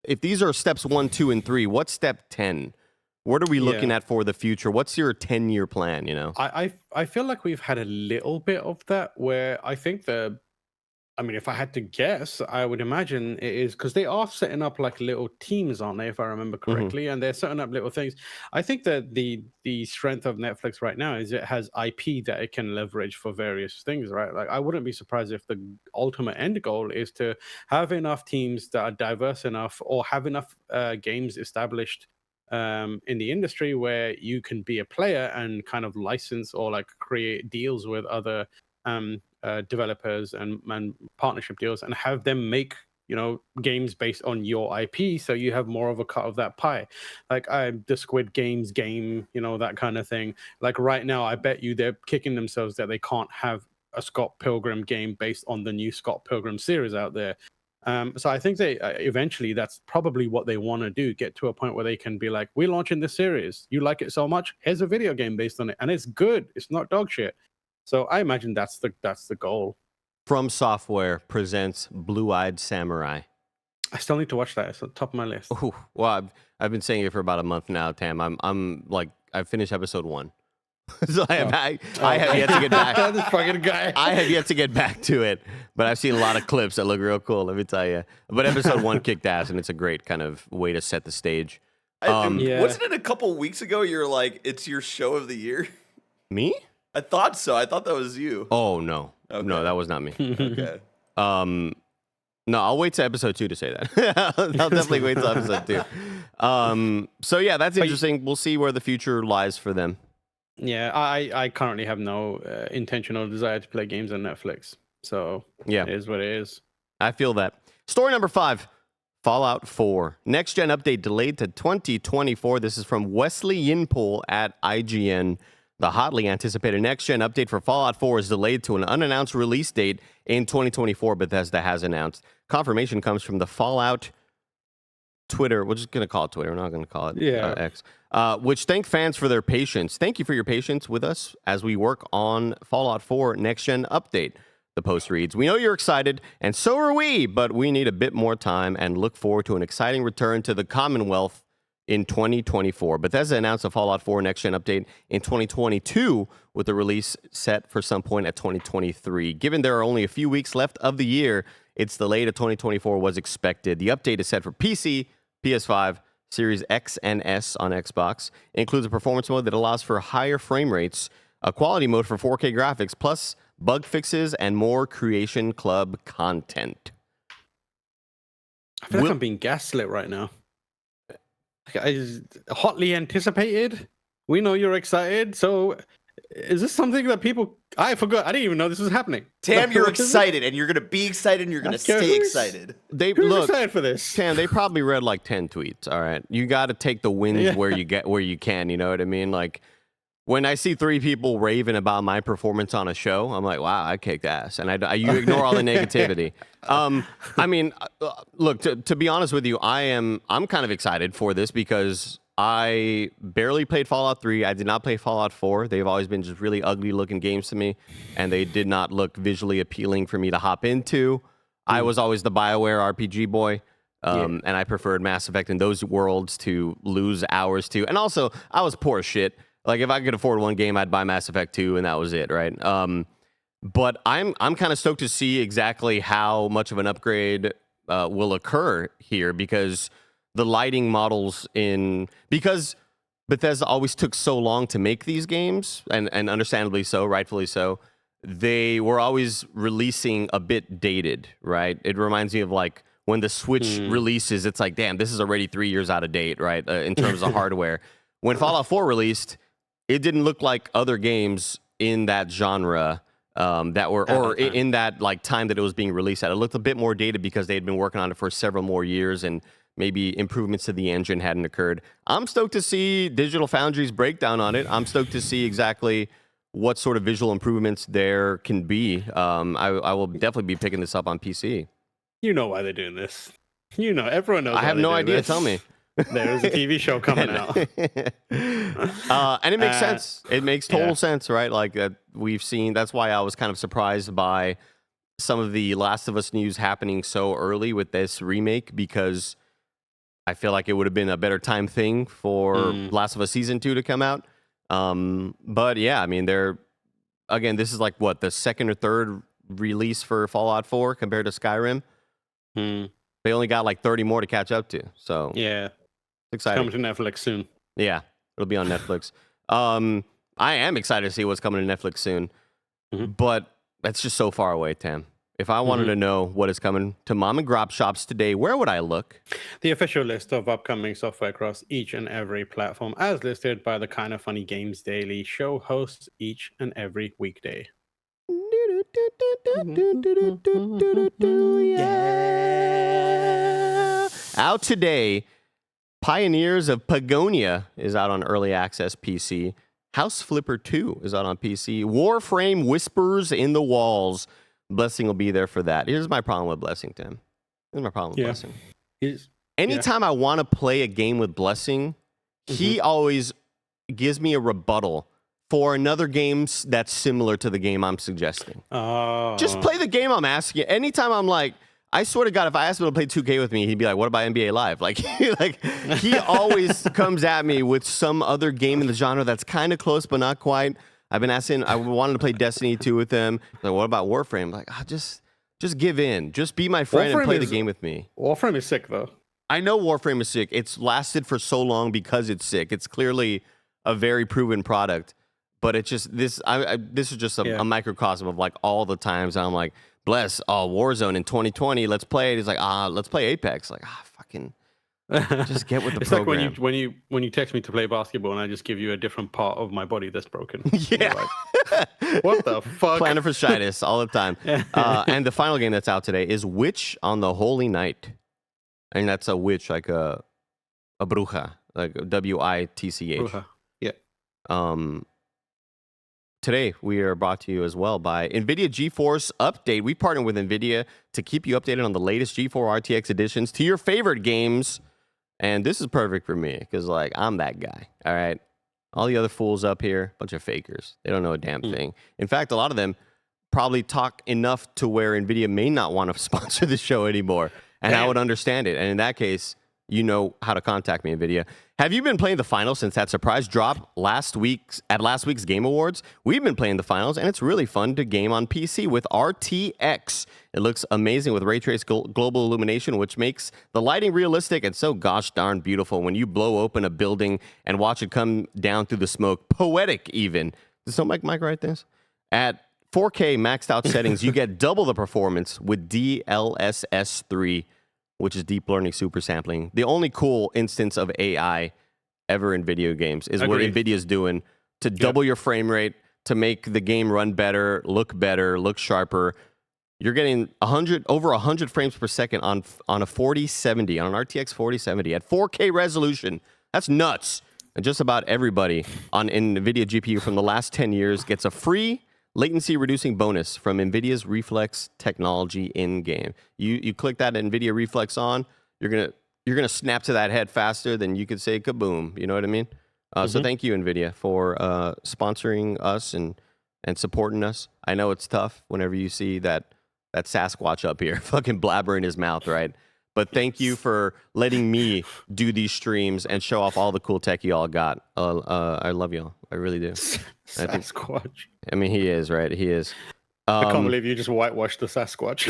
if these are steps 1, 2, and 3, what's step 10? What are we looking at for the future? What's your 10-year plan, I feel like we've had a little bit of that where I think if I had to guess, I would imagine it is because they are setting up like little teams, aren't they, if I remember correctly? And they're setting up little things. I think that the strength of Netflix right now is it has IP that it can leverage for various things, right? Like, I wouldn't be surprised if the ultimate end goal is to have enough teams that are diverse enough or have enough games established in the industry where you can be a player and kind of license or like create deals with other developers and partnership deals and have them make games based on your IP, so you have more of a cut of that pie. Like the Squid Games game, that kind of thing. Like right now, I bet you they're kicking themselves that they can't have a Scott Pilgrim game based on the new Scott Pilgrim series out there. So I think they eventually that's probably what they want to do, get to a point where they can be like, we're launching this series, you like it so much, here's a video game based on it, and it's good, it's not dog shit. So I imagine that's the goal. From Software presents Blue-Eyed Samurai. I still need to watch that. It's on top of my list. Ooh, well, I've been saying it for about a month now, Tam. I'm like, I finished episode 1. So I have yet to get back. This fucking guy. I have yet to get back to it, but I've seen a lot of clips that look real cool, let me tell you. But episode 1 kicked ass, and it's a great kind of way to set the stage. Wasn't it a couple weeks ago you're like, it's your show of the year? Me? I thought so. I thought that was you. Oh, no. Okay. No, that was not me. Okay. No, I'll wait to episode 2 to say that. I'll definitely wait till episode 2. So yeah, that's interesting. We'll see where the future lies for them. Yeah, I currently have no intention or desire to play games on Netflix. So yeah, it is what it is. I feel that. Story number 5, Fallout 4. Next gen update delayed to 2024. This is from Wesley Yinpool at IGN. The hotly anticipated next-gen update for Fallout 4 is delayed to an unannounced release date in 2024, Bethesda has announced. Confirmation comes from the Fallout Twitter. We're just going to call it Twitter. We're not going to call it X. Which thank fans for their patience. Thank you for your patience with us as we work on Fallout 4 next-gen update. The post reads, we know you're excited, and so are we, but we need a bit more time and look forward to an exciting return to the Commonwealth in 2024. Bethesda announced a Fallout 4 next-gen update in 2022 with the release set for some point at 2023. Given there are only a few weeks left of the year, its delay to 2024 was expected. The update is set for PC, PS5, Series X and S on Xbox. It includes a performance mode that allows for higher frame rates, a quality mode for 4K graphics, plus bug fixes and more Creation Club content. I feel like I'm being gaslit right now. Hotly anticipated. We know you're excited. So is this something that people... I forgot. I didn't even know this was happening. Tam, you're excited, and you're going to be excited, and you're going to stay excited. Who's excited for this? Tam, they probably read like 10 tweets, all right? You got to take the wins where you can, you know what I mean? Like, when I see 3 people raving about my performance on a show, I'm like, wow, I kicked ass. And you ignore all the negativity. I mean, look, to be honest with you, I'm kind of excited for this because I barely played Fallout 3. I did not play Fallout 4. They've always been just really ugly looking games to me, and they did not look visually appealing for me to hop into. I was always the BioWare RPG boy, and I preferred Mass Effect and those worlds to lose hours to. And also, I was poor as shit. Like, if I could afford one game, I'd buy Mass Effect 2, and that was it, right? But I'm kind of stoked to see exactly how much of an upgrade will occur here, because the lighting models because Bethesda always took so long to make these games, and understandably so, rightfully so, they were always releasing a bit dated, right? It reminds me of like when the Switch releases, it's like, damn, this is already 3 years out of date, right? In terms of hardware. When Fallout 4 released, it didn't look like other games in that genre that were, or in that like time that it was being released at. It looked a bit more dated because they had been working on it for several more years, and maybe improvements to the engine hadn't occurred. I'm stoked to see Digital Foundry's breakdown on it. I'm stoked to see exactly what sort of visual improvements there can be. I will definitely be picking this up on PC. You know why they're doing this. You know, everyone knows. I have no idea. This. Tell me. There's a TV show coming out. And it makes sense. It makes total sense, right? Like that we've seen. That's why I was kind of surprised by some of the Last of Us news happening so early with this remake, because I feel like it would have been a better time thing for Last of Us Season 2 to come out. But yeah, I mean, this is like what, the second or third release for Fallout 4 compared to Skyrim. They only got like 30 more to catch up to. So yeah, it's exciting. Coming to Netflix soon. Yeah, it'll be on Netflix. I am excited to see what's coming to Netflix soon, but that's just so far away, Tam. If I wanted to know what is coming to mom and grop shops today, where would I look? The official list of upcoming software across each and every platform, as listed by the KindaFunny Games Daily show hosts each and every weekday. Yeah. Out today, Pioneers of Pagonia is out on early access PC. House Flipper 2 is out on PC. Warframe Whispers in the Walls. Blessing will be there for that. Here's my problem with Blessing, Tim. Here's my problem with Blessing. Anytime I want to play a game with Blessing, he always gives me a rebuttal for another game that's similar to the game I'm suggesting. Just play the game I'm asking. Anytime I'm like, I swear to God, if I asked him to play 2K with me, he'd be like, what about NBA Live? Like he always comes at me with some other game in the genre that's kind of close, but not quite. I've been asking, I wanted to play Destiny 2 with him. Like, what about Warframe? Like, just give in. Just be my friend and play the game with me. Warframe is sick, though. I know Warframe is sick. It's lasted for so long because it's sick. It's clearly a very proven product. But it's just, this is just a microcosm of like all the times I'm like, bless, Warzone in 2020, let's play it. He's like, let's play Apex. Like, fucking... just get with the it's program. Like when you text me to play basketball and I just give you a different part of my body that's broken. Yeah. Like, what the fuck? Plantar fasciitis all the time. And the final game that's out today is Witch on the Holy Night. And that's a witch, like a bruja, like WITCH. Bruja. Yeah. Today, we are brought to you as well by NVIDIA GeForce Update. We partner with NVIDIA to keep you updated on the latest G4 RTX additions to your favorite games. And this is perfect for me because, like, I'm that guy, all right? All the other fools up here, bunch of fakers. They don't know a damn thing. In fact, a lot of them probably talk enough to where NVIDIA may not want to sponsor the show anymore. And I would understand it. And in that case, you know how to contact me, NVIDIA. Have you been playing the finals since that surprise drop last week's Game Awards? We've been playing the finals, and it's really fun to game on PC with RTX. It looks amazing with ray trace global illumination, which makes the lighting realistic and so gosh darn beautiful when you blow open a building and watch it come down through the smoke. Poetic, even. Does someone mic write this? At 4K maxed out settings, you get double the performance with DLSS 3. Which is deep learning super sampling. The only cool instance of AI ever in video games is what NVIDIA's doing to double your frame rate, to make the game run better, look sharper. You're getting over 100 frames per second on a 4070, on an RTX 4070 at 4K resolution. That's nuts. And just about everybody on NVIDIA GPU from the last 10 years gets a free latency reducing bonus from NVIDIA's Reflex technology in-game. You click that NVIDIA Reflex on, you're going to you're gonna snap to that head faster than you could say kaboom. You know what I mean? So thank you, NVIDIA, for sponsoring us and supporting us. I know it's tough whenever you see that Sasquatch up here fucking blabbering his mouth, right? But thank you for letting me do these streams and show off all the cool tech you all got. I love y'all. I really do. Sasquatch. I mean, he is, right? He is. I can't believe you just whitewashed the Sasquatch.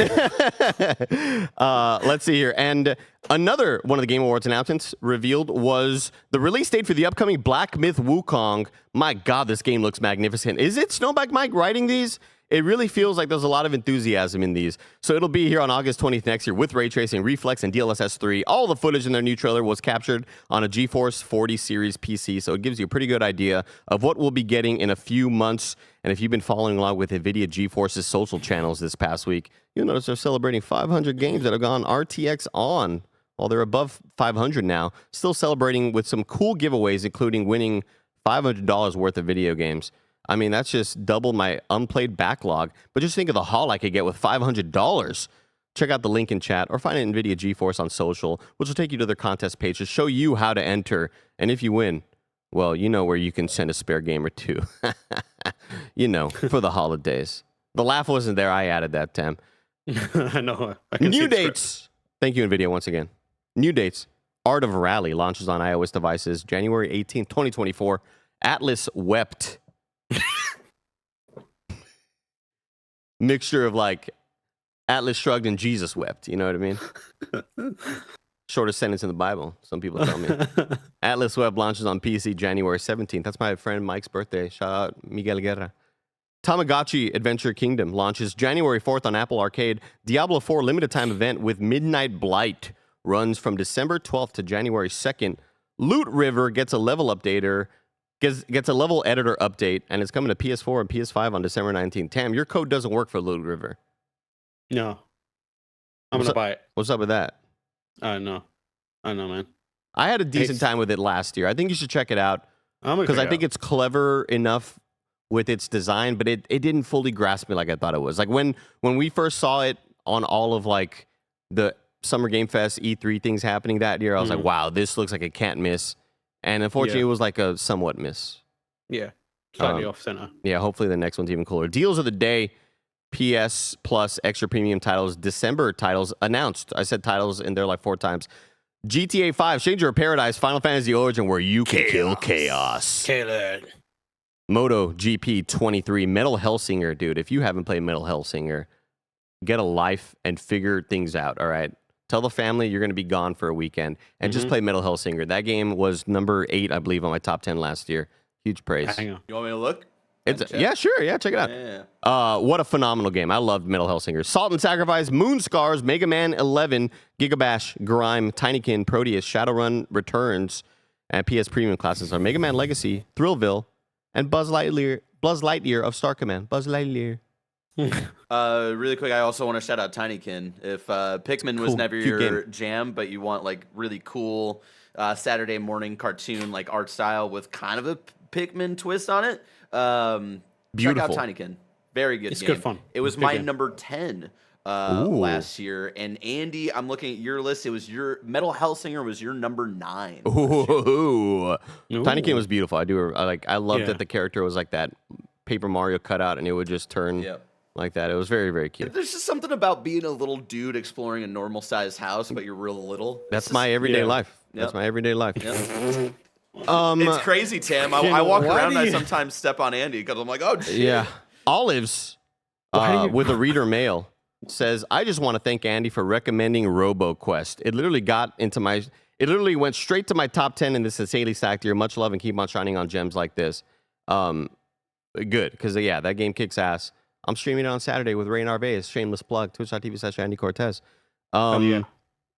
Let's see here. And another one of the Game Awards announcements revealed was the release date for the upcoming Black Myth Wukong. My God, this game looks magnificent. Is it Snowback Mike writing these? It really feels like there's a lot of enthusiasm in these. So it'll be here on August 20th next year with ray tracing, reflex, and DLSS 3. All the footage in their new trailer was captured on a GeForce 40 series PC, so it gives you a pretty good idea of what we'll be getting in a few months. And if you've been following along with NVIDIA GeForce's social channels this past week, you'll notice they're celebrating 500 games that have gone RTX on. Well, they're above 500 now. Still celebrating with some cool giveaways, including winning $500 worth of video games. I mean, that's just doubled my unplayed backlog. But just think of the haul I could get with $500. Check out the link in chat or find it NVIDIA GeForce on social, which will take you to their contest page to show you how to enter. And if you win, well, you know where you can send a spare game or two. You know, for the holidays. The laugh wasn't there. I added that, Tam. I know. New dates. Thank you, NVIDIA, once again. New dates. Art of Rally launches on iOS devices January 18th, 2024. Atlas wept. Mixture of like Atlas shrugged and Jesus wept. You know what I mean? Shortest sentence in the Bible, some people tell me. Atlas Wept launches on PC January 17th. That's my friend Mike's birthday. Shout out Miguel Guerra. Tamagotchi Adventure Kingdom launches January 4th on Apple Arcade. Diablo 4 limited time event with Midnight Blight runs from December 12th to January 2nd. Loot River gets a level updater. Gets a level editor update, and it's coming to PS4 and PS5 on December 19th. Tam, your code doesn't work for Loot River. No. I'm going to buy it. What's up with that? No. I know, man. I had a decent time with it last year. I think you should check it out because I think it's clever enough with its design, but it didn't fully grasp me like I thought it was. Like when we first saw it on all of like the Summer Game Fest E3 things happening that year, I was like, wow, this looks like it can't miss. And unfortunately, it was like a somewhat miss. Yeah, slightly off center. Yeah, hopefully the next one's even cooler. Deals of the day, PS Plus extra premium titles, December titles announced. I said titles in there like 4 times. GTA 5, Stranger of Paradise, Final Fantasy Origin, where you can kill chaos. Kill it. Moto GP 23, Metal Hellsinger, dude. If you haven't played Metal Hellsinger, get a life and figure things out, all right? Tell the family you're going to be gone for a weekend and just play Metal Hellsinger. That game was number 8, I believe, on my top 10 last year. Huge praise. You want me to look? Yeah, sure. Yeah, check it out. Yeah. What a phenomenal game. I loved Metal Hellsinger. Salt and Sacrifice, Moon Scars, Mega Man 11, Gigabash, Grime, Tinykin, Proteus, Shadowrun Returns, and PS Premium classes are Mega Man Legacy, Thrillville, and Buzz Lightyear of Star Command. Buzz Lightyear. Really quick, I also want to shout out Tinykin. If Pikmin was never your jam, but you want like really cool Saturday morning cartoon like art style with kind of a Pikmin twist on it, beautiful. Check out Tinykin. Very good. It's game. good fun. It was my number 10 last year, and Andy, I'm looking at your list. It was your Metal Hellsinger was your number 9. Ooh. Tinykin was beautiful. I loved that the character was like that Paper Mario cutout, and it would just turn. Like that. It was very, very cute. There's just something about being a little dude exploring a normal sized house, but you're real little. That's my everyday life. That's my everyday life. It's crazy, Tam. I walk around and I sometimes step on Andy because I'm like, oh, shit. Yeah. Olives, with a reader mail, says, I just want to thank Andy for recommending Roboquest. It literally went straight to my top 10 in this insanely stacked year. Much love and keep on shining on gems like this. Good, because, that game kicks ass. I'm streaming it on Saturday with Ray Narvaez. Shameless plug. Twitch.tv/Andy Cortez. Yeah,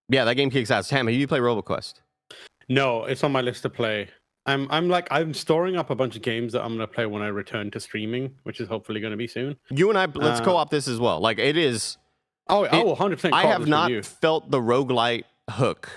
that game kicks ass. Tam, have you played Roboquest? No, it's on my list to play. I'm storing up a bunch of games that I'm gonna play when I return to streaming, which is hopefully gonna be soon. You and I, let's co-op this as well. Like it is. I will 100%. I have not felt the roguelite hook.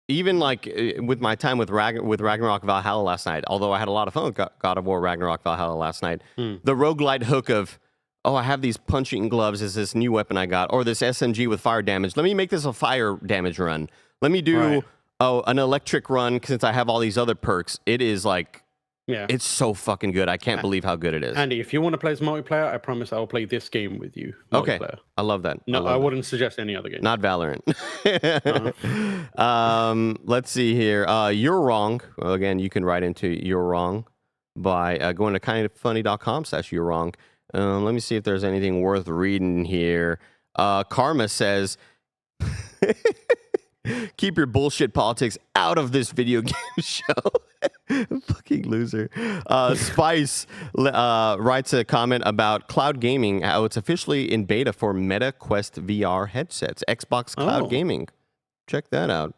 Even like with my time with Ragnarok Valhalla last night, although I had a lot of fun with God of War Ragnarok Valhalla last night, the roguelite hook of oh, I have these punching gloves as this new weapon I got, or this SMG with fire damage. Let me make this a fire damage run. Let me do an electric run since I have all these other perks. It is like, it's so fucking good. I can't believe how good it is. Andy, if you want to play as multiplayer, I promise I'll play this game with you. Okay, I love that. No, I wouldn't suggest any other game. Not Valorant. Let's see here. You're wrong. Well, again, you can write into You're Wrong by going to KindaFunny.com/You're Wrong. Let me see if there's anything worth reading here. Karma says, keep your bullshit politics out of this video game show. Fucking loser. Spice writes a comment about cloud gaming. How it's officially in beta for Meta Quest VR headsets. Xbox Cloud Gaming. Check that out.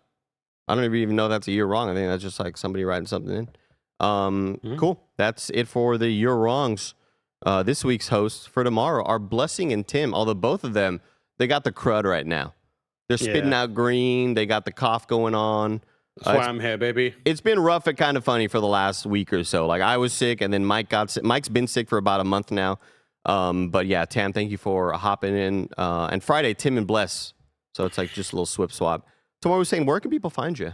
I don't even know that's a You're Wrong. I think that's just like somebody writing something in. Cool. That's it for the You're Wrongs. This week's hosts for tomorrow are Blessing and Tim, although both of them, they got the crud right now. They're spitting out green. They got the cough going on. That's why I'm here, baby. It's been rough and kind of funny for the last week or so. Like, I was sick, and then Mike got sick. Mike's been sick for about a month now. But yeah, Tam, thank you for hopping in. And Friday, Tim and Bless. So it's like just a little swap. Tamoor Hussain, where can people find you?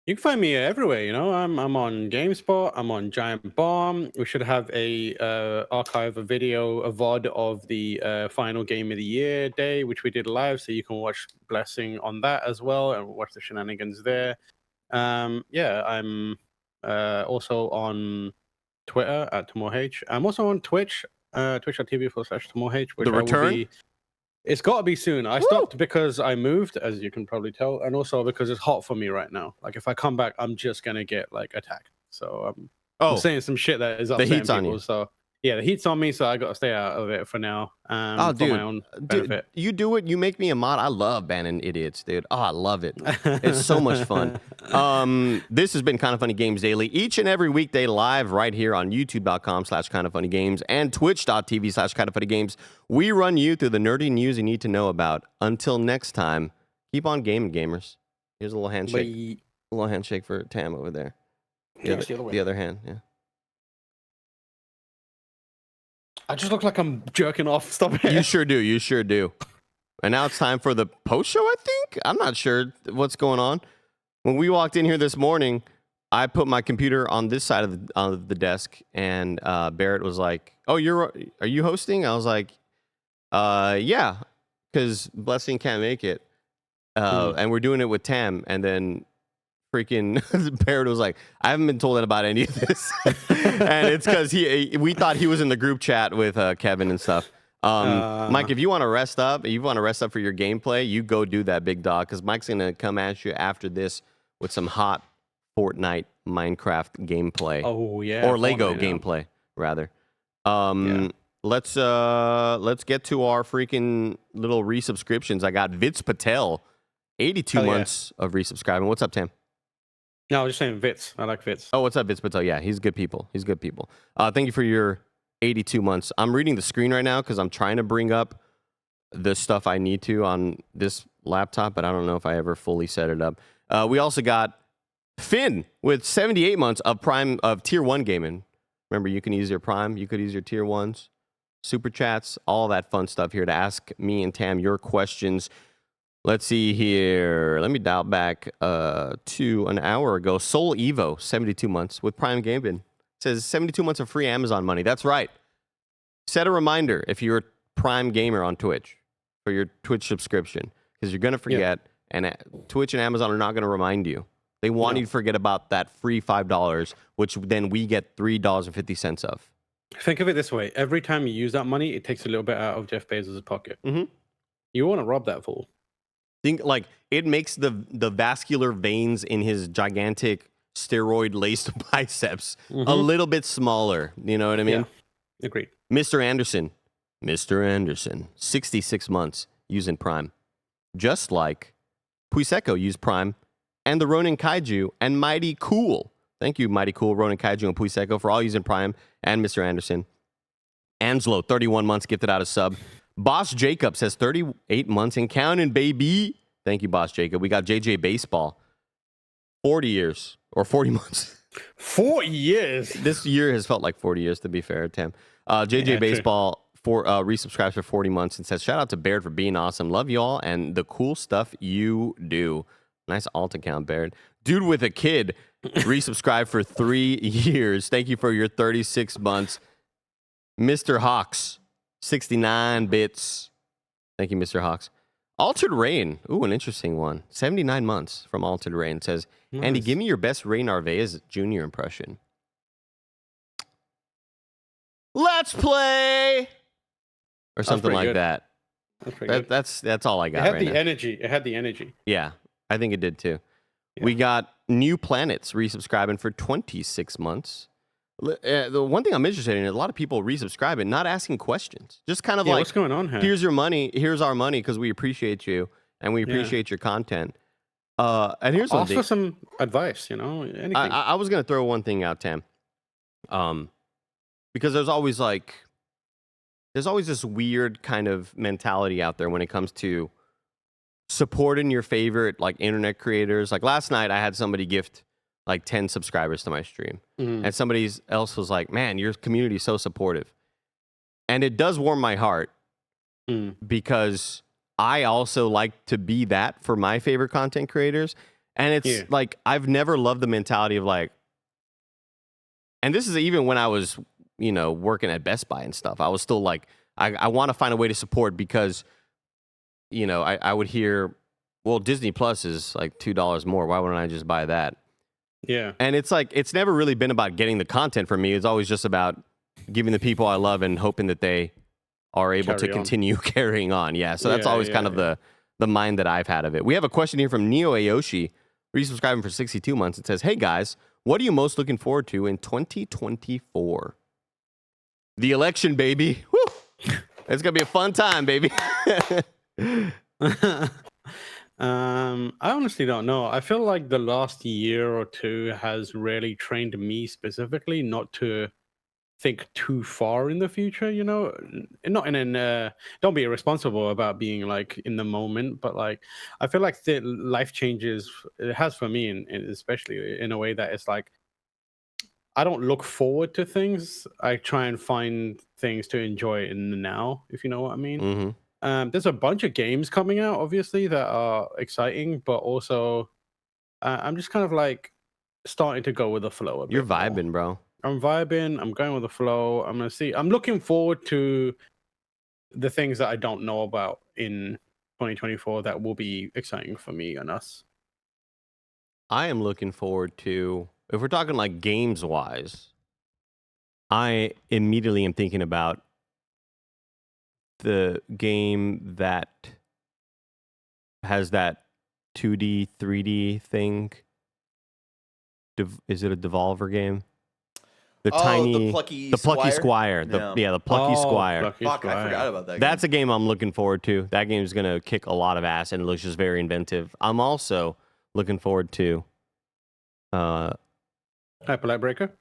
You can find me everywhere. You know, I'm on GameSpot. I'm on Giant Bomb. We should have a archive, a video, a VOD of the final game of the year day, which we did live, so you can watch Blessing on that as well and watch the shenanigans there. I'm also on Twitter at TamoorH. I'm also on Twitch, twitch.tv/TamoorH. The return? It's got to be soon. I stopped because I moved, as you can probably tell, and also because it's hot for me right now. Like, if I come back, I'm just gonna get like attacked. So I'm saying some shit that is upsetting heat's on people. you. So yeah, the heat's on me, so I got to stay out of it for now. For my own benefit. You do it. You make me a mod. I love banning idiots, dude. Oh, I love it. It's so much fun. This has been Kind of Funny Games Daily, each and every weekday live right here on youtube.com/kindoffunnygames and twitch.tv/kindoffunnygames. We run you through the nerdy news you need to know about. Until next time, keep on gaming, gamers. Here's a little handshake. A little handshake for Tam over there. The other hand, yeah. I just look like I'm jerking off. Stop it. You sure do. And now it's time for the post show, I think? I'm not sure what's going on. When we walked in here this morning, I put my computer on this side of the desk, and Barrett was like, oh, are you hosting? I was like, yeah, because Blessing can't make it. And we're doing it with Tam. And then freaking Barrett was like, I haven't been told about any of this. And it's because we thought he was in the group chat with Kevin and stuff. Mike, if you want to rest up, for your gameplay, you go do that, big dog, because Mike's going to come at you after this with some hot Fortnite Minecraft gameplay. Oh, yeah. Or Lego gameplay, rather. Let's get to our freaking little resubscriptions. I got Vitz Patel, 82 months of resubscribing. What's up, Tam? No, I was just saying Vitz. I like Vitz. Oh, what's up, Vitz Patel? Yeah, he's good people. Thank you for your 82 months. I'm reading the screen right now because I'm trying to bring up the stuff I need to on this laptop, but I don't know if I ever fully set it up. We also got Finn with 78 months of Prime of Tier 1 gaming. Remember, you can use your Prime, you could use your Tier 1s, Super Chats, all that fun stuff here to ask me and Tam your questions. Let's see here. Let me dial back to an hour ago. Soul Evo, 72 months with Prime Gaming. It says 72 months of free Amazon money. That's right. Set a reminder if you're a Prime gamer on Twitch for your Twitch subscription, because you're going to forget, and Twitch and Amazon are not going to remind you. They want you to forget about that free $5, which then we get $3.50 of. Think of it this way. Every time you use that money, it takes a little bit out of Jeff Bezos' pocket. Mm-hmm. You want to rob that fool. Think like it makes the vascular veins in his gigantic steroid-laced biceps a little bit smaller. You know what I mean? Yeah. Agreed. Mr. Anderson, 66 months using Prime. Just like Puiseko used Prime, and the Ronin Kaiju, and Mighty Cool. Thank you, Mighty Cool, Ronin Kaiju, and Puiseko for all using Prime, and Mr. Anderson. Angelo, 31 months, gifted out a sub. Boss Jacob says 38 months and counting, baby. Thank you, Boss Jacob. We got JJ Baseball, 40 years, or 40 months. 40 years? This year has felt like 40 years, to be fair, Tim. JJ Baseball, resubscribes for 40 months and says, shout out to Baird for being awesome. Love y'all and the cool stuff you do. Nice alt account, Baird. Dude with a kid resubscribed for 3 years. Thank you for your 36 months. Mr. Hawks, 69 bits. Thank you, Mr. Hawks. Altered Rain. Ooh, an interesting one. 79 months from Altered Rain. Says, nice. Andy, give me your best Ray Narvaez Jr. impression. Let's play! Or something like that. That's pretty good. That's all I got. It had right the now. energy. It had the energy. Yeah, I think it did too. Yeah. We got New Planets resubscribing for 26 months. The one thing I'm interested in is a lot of people resubscribing, not asking questions. Just kind of like, what's going on here? Here's your money. Here's our money because we appreciate you and we appreciate your content. And here's one thing. Ask for some advice, anything. I was going to throw one thing out, Tam. Because there's always this weird kind of mentality out there when it comes to supporting your favorite like internet creators. Like last night, I had somebody gift like 10 subscribers to my stream, and somebody else was like, "Man, your community is so supportive," and it does warm my heart because I also like to be that for my favorite content creators, and it's like I've never loved the mentality of like, and this is even when I was working at Best Buy and stuff. I was still like, I want to find a way to support because, I would hear, well, Disney Plus is like $2 more. Why wouldn't I just buy that? Yeah. And it's like, it's never really been about getting the content for me. It's always just about giving the people I love and hoping that they are able to continue carrying on. Yeah. So that's always kind of the mind that I've had of it. We have a question here from Neo Ayoshi, resubscribing for 62 months. It says, hey guys, what are you most looking forward to in 2024? The election, baby. Woo! It's going to be a fun time, baby. I honestly don't know. I feel like the last year or two has really trained me specifically not to think too far in the future, not in an don't be irresponsible about being like in the moment, but like I feel like the life changes it has for me, and especially in a way that it's like I don't look forward to things. I try and find things to enjoy in the now, if you know what I mean. Mm-hmm. There's a bunch of games coming out, obviously, that are exciting, but also I'm just kind of like starting to go with the flow a bit. You're vibing, bro. I'm vibing. I'm going with the flow. I'm looking forward to the things that I don't know about in 2024 that will be exciting for me and us. I am looking forward to, if we're talking like games wise, I immediately am thinking about the game that has that 2D, 3D thing. Is it a Devolver game? The Plucky Squire. The Plucky Squire. Fuck, I forgot about that game. That's a game I'm looking forward to. That game is going to kick a lot of ass, and it looks just very inventive. I'm also looking forward to Hyper Light Breaker.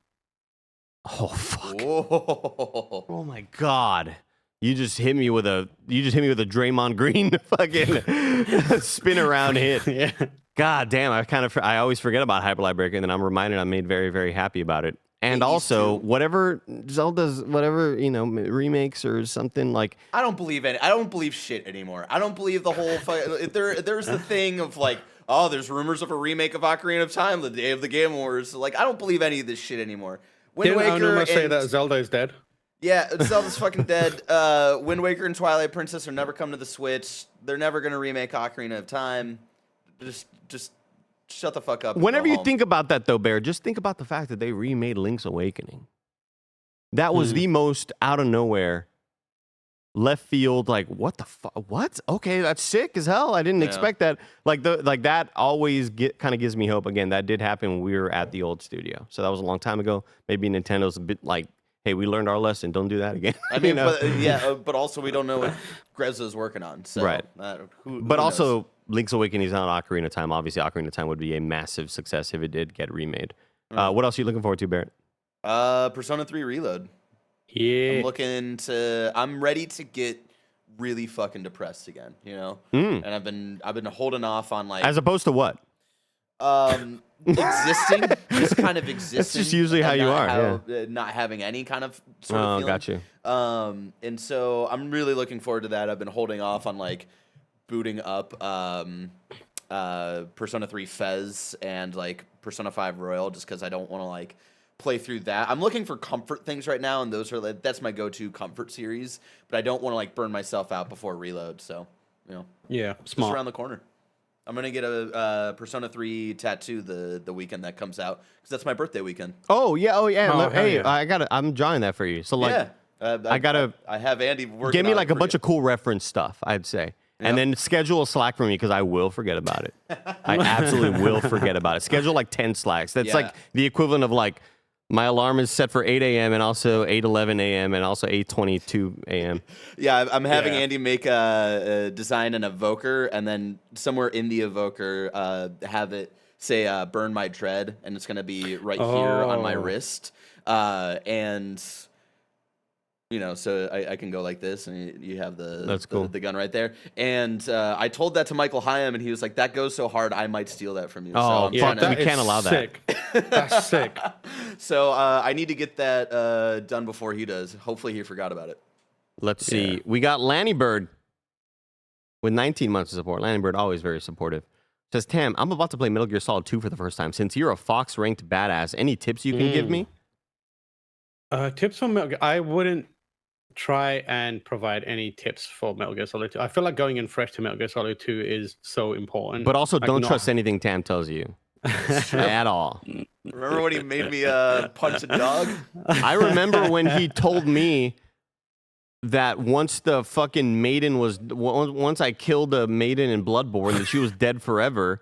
Oh fuck! Whoa. Oh my god! You just hit me with a Draymond Green fucking spin around hit. Yeah. God damn! I always forget about Hyper Light Breaker, and then I'm reminded I'm made very, very happy about it. And also, whatever Zelda's, remakes or something like. I don't believe shit anymore. I don't believe the whole. There's the thing of like, oh, there's rumors of a remake of Ocarina of Time the day of the Game Awards. Like, I don't believe any of this shit anymore. Wind Waker say that Zelda is dead. Yeah, Zelda's fucking dead. Wind Waker and Twilight Princess are never coming to the Switch. They're never gonna remake Ocarina of Time. Just shut the fuck up. Whenever you think about that, though, Bear, just think about the fact that they remade Link's Awakening. That was the most out of nowhere, left field. Like, what the fuck? What? Okay, that's sick as hell. I didn't expect that. Like that always kind of gives me hope. Again, that did happen when we were at the old studio, so that was a long time ago. Maybe Nintendo's a bit like, hey, we learned our lesson. Don't do that again. I mean, but also we don't know what Grezza's working on. So, right. Who also, knows? Link's Awakening is not Ocarina of Time. Obviously, Ocarina of Time would be a massive success if it did get remade. What else are you looking forward to, Barrett? Persona 3 Reload. Yeah. I'm ready to get really fucking depressed again, And I've been holding off on like. As opposed to what? Existing, just kind of existing. That's just usually how you are. Not having any kind of sort of feeling. Got you. And so I'm really looking forward to that. I've been holding off on like booting up Persona 3 Fez and like Persona 5 Royal just because I don't want to like play through that. I'm looking for comfort things right now, and those are like, that's my go-to comfort series. But I don't want to like burn myself out before reload. So yeah, just smart. around the corner. I'm gonna get a Persona 3 tattoo the weekend that comes out because that's my birthday weekend. Oh yeah. Hey, yeah. I'm drawing that for you. So like, I have Andy working. give me like a bunch of cool reference stuff. I'd say. And then schedule a Slack for me because I will forget about it. I absolutely will forget about it. Schedule like 10 Slacks. That's like the equivalent of like my alarm is set for 8 a.m. and also 8:11 a.m. and also 8:22 a.m. Yeah, I'm having Andy make a design an evoker, and then somewhere in the evoker have it say "Burn My Dread," and it's gonna be right here on my wrist, and. So I can go like this, and you have the gun right there. And I told that to Michael Hyam, and he was like, "That goes so hard, I might steal that from you." Oh, so we can't allow sick. that. That's sick. So I need to get that done before he does. Hopefully, he forgot about it. Let's see. We got Lanny Bird with 19 months of support. Lanny Bird, always very supportive. Says, Tam, I'm about to play Metal Gear Solid 2 for the first time. Since you're a Fox-ranked badass, any tips you can give me? Tips from Metal Gear. I wouldn't try and provide any tips for Metal Gear Solid 2. I feel like going in fresh to Metal Gear Solid 2 is so important. But also, don't trust anything Tam tells you at all. Remember when he made me punch a dog? I remember when he told me that once the fucking maiden once I killed a maiden in Bloodborne, that she was dead forever.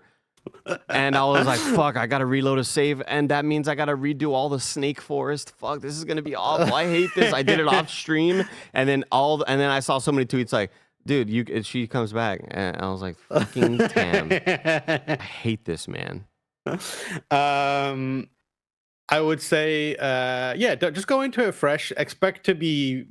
And I was like, fuck, I gotta reload a save, and that means I gotta redo all the Snake Forest. Fuck, this is gonna be awful. I hate this. I did it off stream, and then I saw so many tweets like, dude, she comes back, and I was like, fucking Tam, I hate this, man. I would say, just go into it fresh. Expect the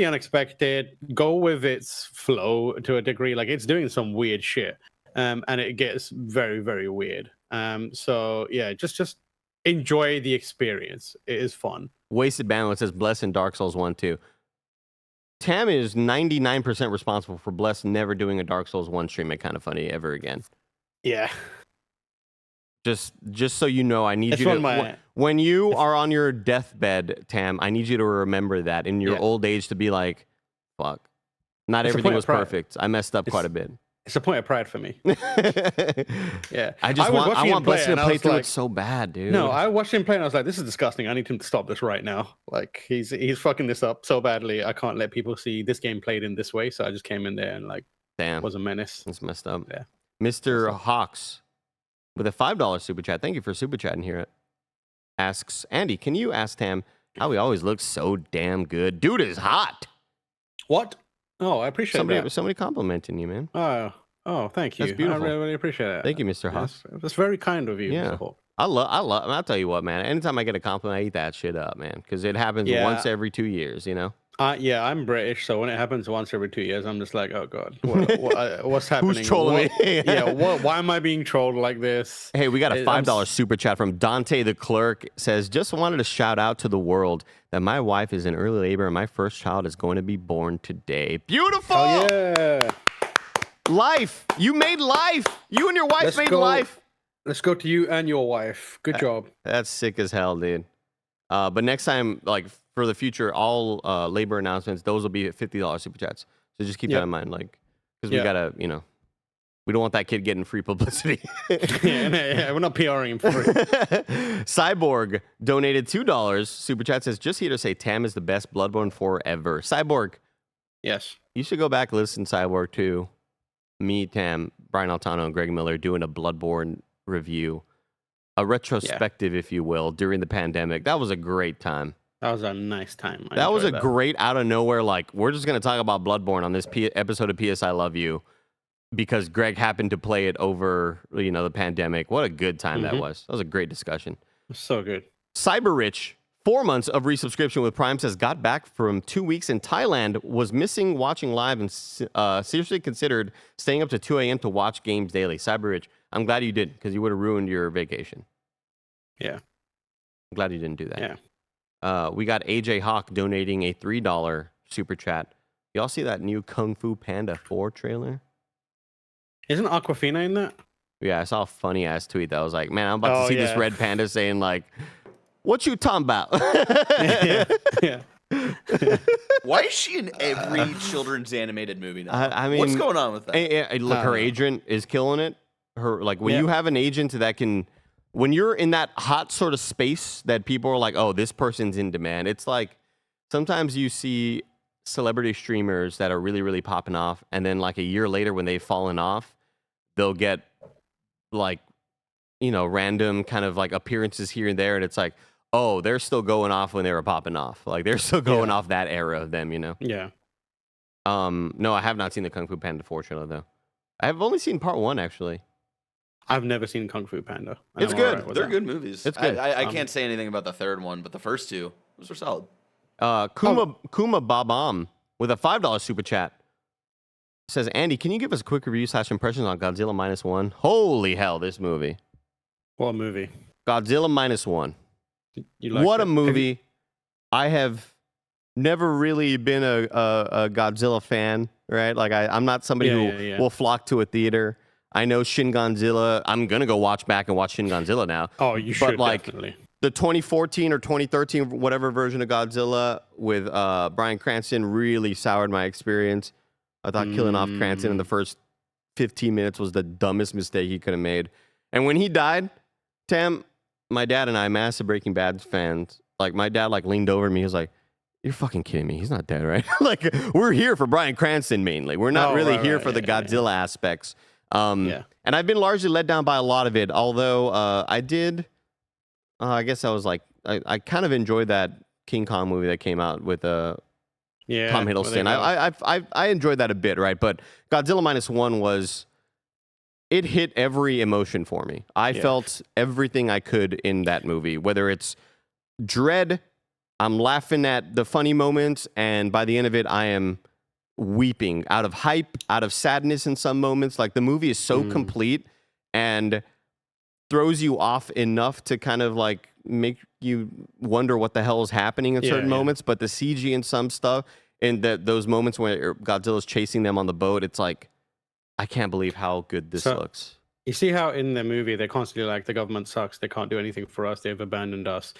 unexpected. Go with its flow to a degree. Like, it's doing some weird shit. And it gets very, very weird. So yeah, just enjoy the experience. It is fun. Wasted Bandwidth says Bless in Dark Souls 1 too. Tam is 99% responsible for Bless never doing a Dark Souls 1 stream at KindaFunny ever again. Yeah. Just so you know, I need you to when you are on your deathbed, Tam, I need you to remember that in your old age to be like, fuck. Not everything was perfect. I messed up quite a bit. It's a point of pride for me. Yeah. I want Bless to play through it so bad, dude. No, I watched him play and I was like, this is disgusting. I need him to stop this right now. Like, he's fucking this up so badly. I can't let people see this game played in this way. So I just came in there and like, damn, was a menace. It's messed up. Yeah. Mr. Hawks with a $5 super chat. Thank you for super chatting here. Asks, Andy, can you ask Tam how he always looks so damn good? Dude is hot. What? Oh, I appreciate that. Somebody complimenting you, man. Oh, thank you. That's beautiful. I really appreciate that. Thank you, Mr. Haas. That's very kind of you. Yeah. I'll tell you what, man. Anytime I get a compliment, I eat that shit up, man. Because it happens once every 2 years, you know? Yeah, I'm British, so when it happens once every 2 years, I'm just like, oh god, what's happening? Who's trolling me? Why am I being trolled like this? Hey, we got a $5 super chat from Dante the Clerk. Says, just wanted to shout out to the world that my wife is in early labor and my first child is going to be born today. Beautiful! Oh yeah! Life! You made life! You and your wife made life! Let's go to you and your wife. Good job. That's sick as hell, dude. But next time, like, for the future, all labor announcements, those will be at $50 super chats. So just keep that in mind, like, because we gotta, we don't want that kid getting free publicity. yeah, we're not PRing him for free. Cyborg donated $2 super chat. Says, just here to say Tam is the best Bloodborne forever. Cyborg, yes, you should go back and listen to Cyborg to me, Tam, Brian Altano, and Greg Miller doing a Bloodborne review, a retrospective, if you will, during the pandemic. That was a great time. That was a nice time. That was a great out of nowhere, like, we're just going to talk about Bloodborne on this episode of PS I Love You because Greg happened to play it over, the pandemic. What a good time that was. That was a great discussion. So good. Cyberrich, 4 months of resubscription with Prime, says, got back from 2 weeks in Thailand, was missing watching live and seriously considered staying up to 2 a.m. to watch games daily. Cyberrich, I'm glad you didn't, because you would have ruined your vacation. Yeah. I'm glad you didn't do that. Yeah. We got AJ Hawk donating a $3 super chat. Y'all see that new Kung Fu Panda 4 trailer? Isn't Aquafina in that? Yeah, I saw a funny ass tweet that was like, man, I'm about to see this red panda saying like, what you talking about? Yeah. Why is she in every children's animated movie now? I mean, what's going on with that? Look, her agent is killing it. Her when you have an agent that can, when you're in that hot sort of space that people are like, oh, this person's in demand. It's like sometimes you see celebrity streamers that are really, really popping off, and then like a year later when they've fallen off, they'll get like, you know, random kind of like appearances here and there, and it's like, oh, they're still going off when they were popping off. Like they're still going off that era of them, you know? Yeah. No, I have not seen the Kung Fu Panda 4 trailer though. I have only seen part 1 actually. I've never seen Kung Fu Panda. It's good. They're good movies. It's good. I can't say anything about the third one, but the first two, those were solid. Kuma Babam with a $5 super chat says, Andy, can you give us a quick review / impressions on Godzilla -1? Holy hell, this movie. What movie? Godzilla -1. What a movie. I have never really been a Godzilla fan, right? Like I'm not somebody who will flock to a theater. I know Shin Godzilla. I'm going to go watch Shin Godzilla now. Oh, you should, but like, definitely. The 2014 or 2013, whatever version of Godzilla with Bryan Cranston really soured my experience. I thought killing off Cranston in the first 15 minutes was the dumbest mistake he could have made. And when he died, Tam, my dad and I, massive Breaking Bad fans, like my dad like leaned over me. He was like, "You're fucking kidding me. He's not dead, right?" Like we're here for Bryan Cranston mainly. We're not here for the Godzilla aspects. And I've been largely let down by a lot of it. Although I did, I guess I was like, I kind of enjoyed that King Kong movie that came out with Tom Hiddleston. I enjoyed that a bit, right? But Godzilla -1 was, it hit every emotion for me. I felt everything I could in that movie, whether it's dread, I'm laughing at the funny moments, and by the end of it, I am weeping out of hype, out of sadness in some moments. Like the movie is so complete and throws you off enough to kind of like make you wonder what the hell is happening in certain moments. But the CG and some stuff, and those moments where Godzilla's chasing them on the boat, it's like, I can't believe how good this looks. You see how in the movie they're constantly like, the government sucks, they can't do anything for us, they've abandoned us.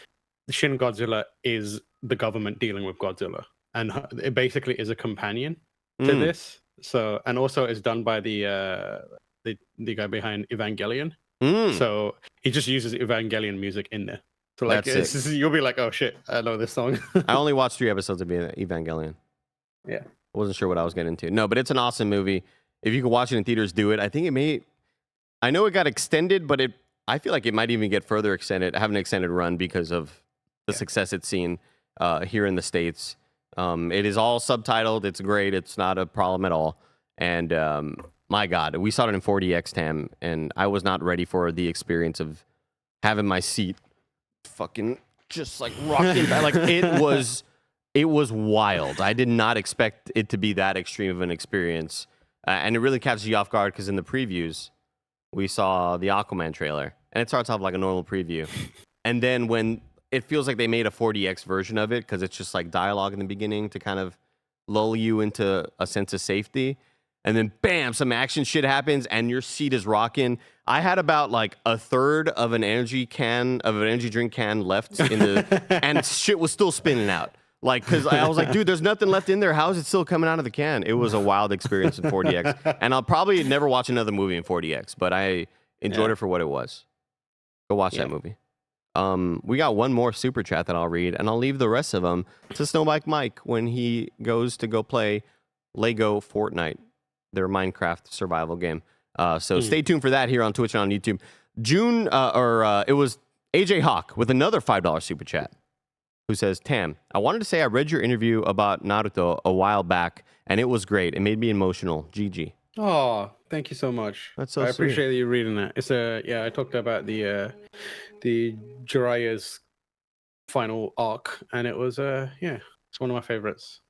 Shin Godzilla is the government dealing with Godzilla, and it basically is a companion to this. So, and also it's done by the guy behind Evangelion. So he just uses Evangelion music in there. So like you'll be like, oh shit, I know this song. I only watched 3 episodes of Evangelion. Yeah, I wasn't sure what I was getting into. No, but it's an awesome movie. If you can watch it in theaters, do it. I think it may. I know it got extended, but I feel like it might even get further extended, have an extended run because of the success it's seen here in the States. It is all subtitled. It's great. It's not a problem at all. And my God, we saw it in 4DX, Tam, and I was not ready for the experience of having my seat fucking just like rocking back. Like it was wild. I did not expect it to be that extreme of an experience. And it really catches you off guard because in the previews, we saw the Aquaman trailer, and it starts off like a normal preview. And then when it feels like they made a 4DX version of it because it's just like dialogue in the beginning to kind of lull you into a sense of safety. And then bam, some action shit happens and your seat is rocking. I had about like a third of an energy drink can left in the, and shit was still spinning out. Like, cause I was like, dude, there's nothing left in there. How is it still coming out of the can? It was a wild experience in 4DX. And I'll probably never watch another movie in 4DX, but I enjoyed it for what it was. Go watch that movie. We got one more super chat that I'll read, and I'll leave the rest of them to Snowbike Mike when he goes to go play Lego Fortnite, their Minecraft survival game. So stay tuned for that here on Twitch and on YouTube. It was AJ Hawk with another $5 super chat who says, Tam, I wanted to say I read your interview about Naruto a while back, and it was great. It made me emotional. GG. Oh, thank you so much. That's so I sweet. appreciate you reading that. It's I talked about the Jiraiya's final arc, and it was it's one of my favorites.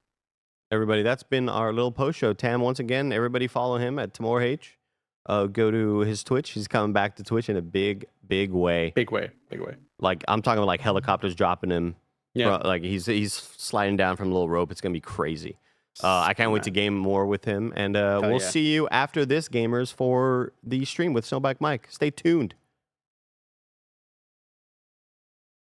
Everybody, that's been our little post show. Tam, once again, everybody follow him at Tamoor H. go to his Twitch. He's coming back to Twitch in a big way. Big way. Like I'm talking about like helicopters dropping him. Yeah. Like he's sliding down from a little rope. It's gonna be crazy. I can't wait to game more with him, and we'll see you after this, gamers, for the stream with Snowback Mike. Stay tuned.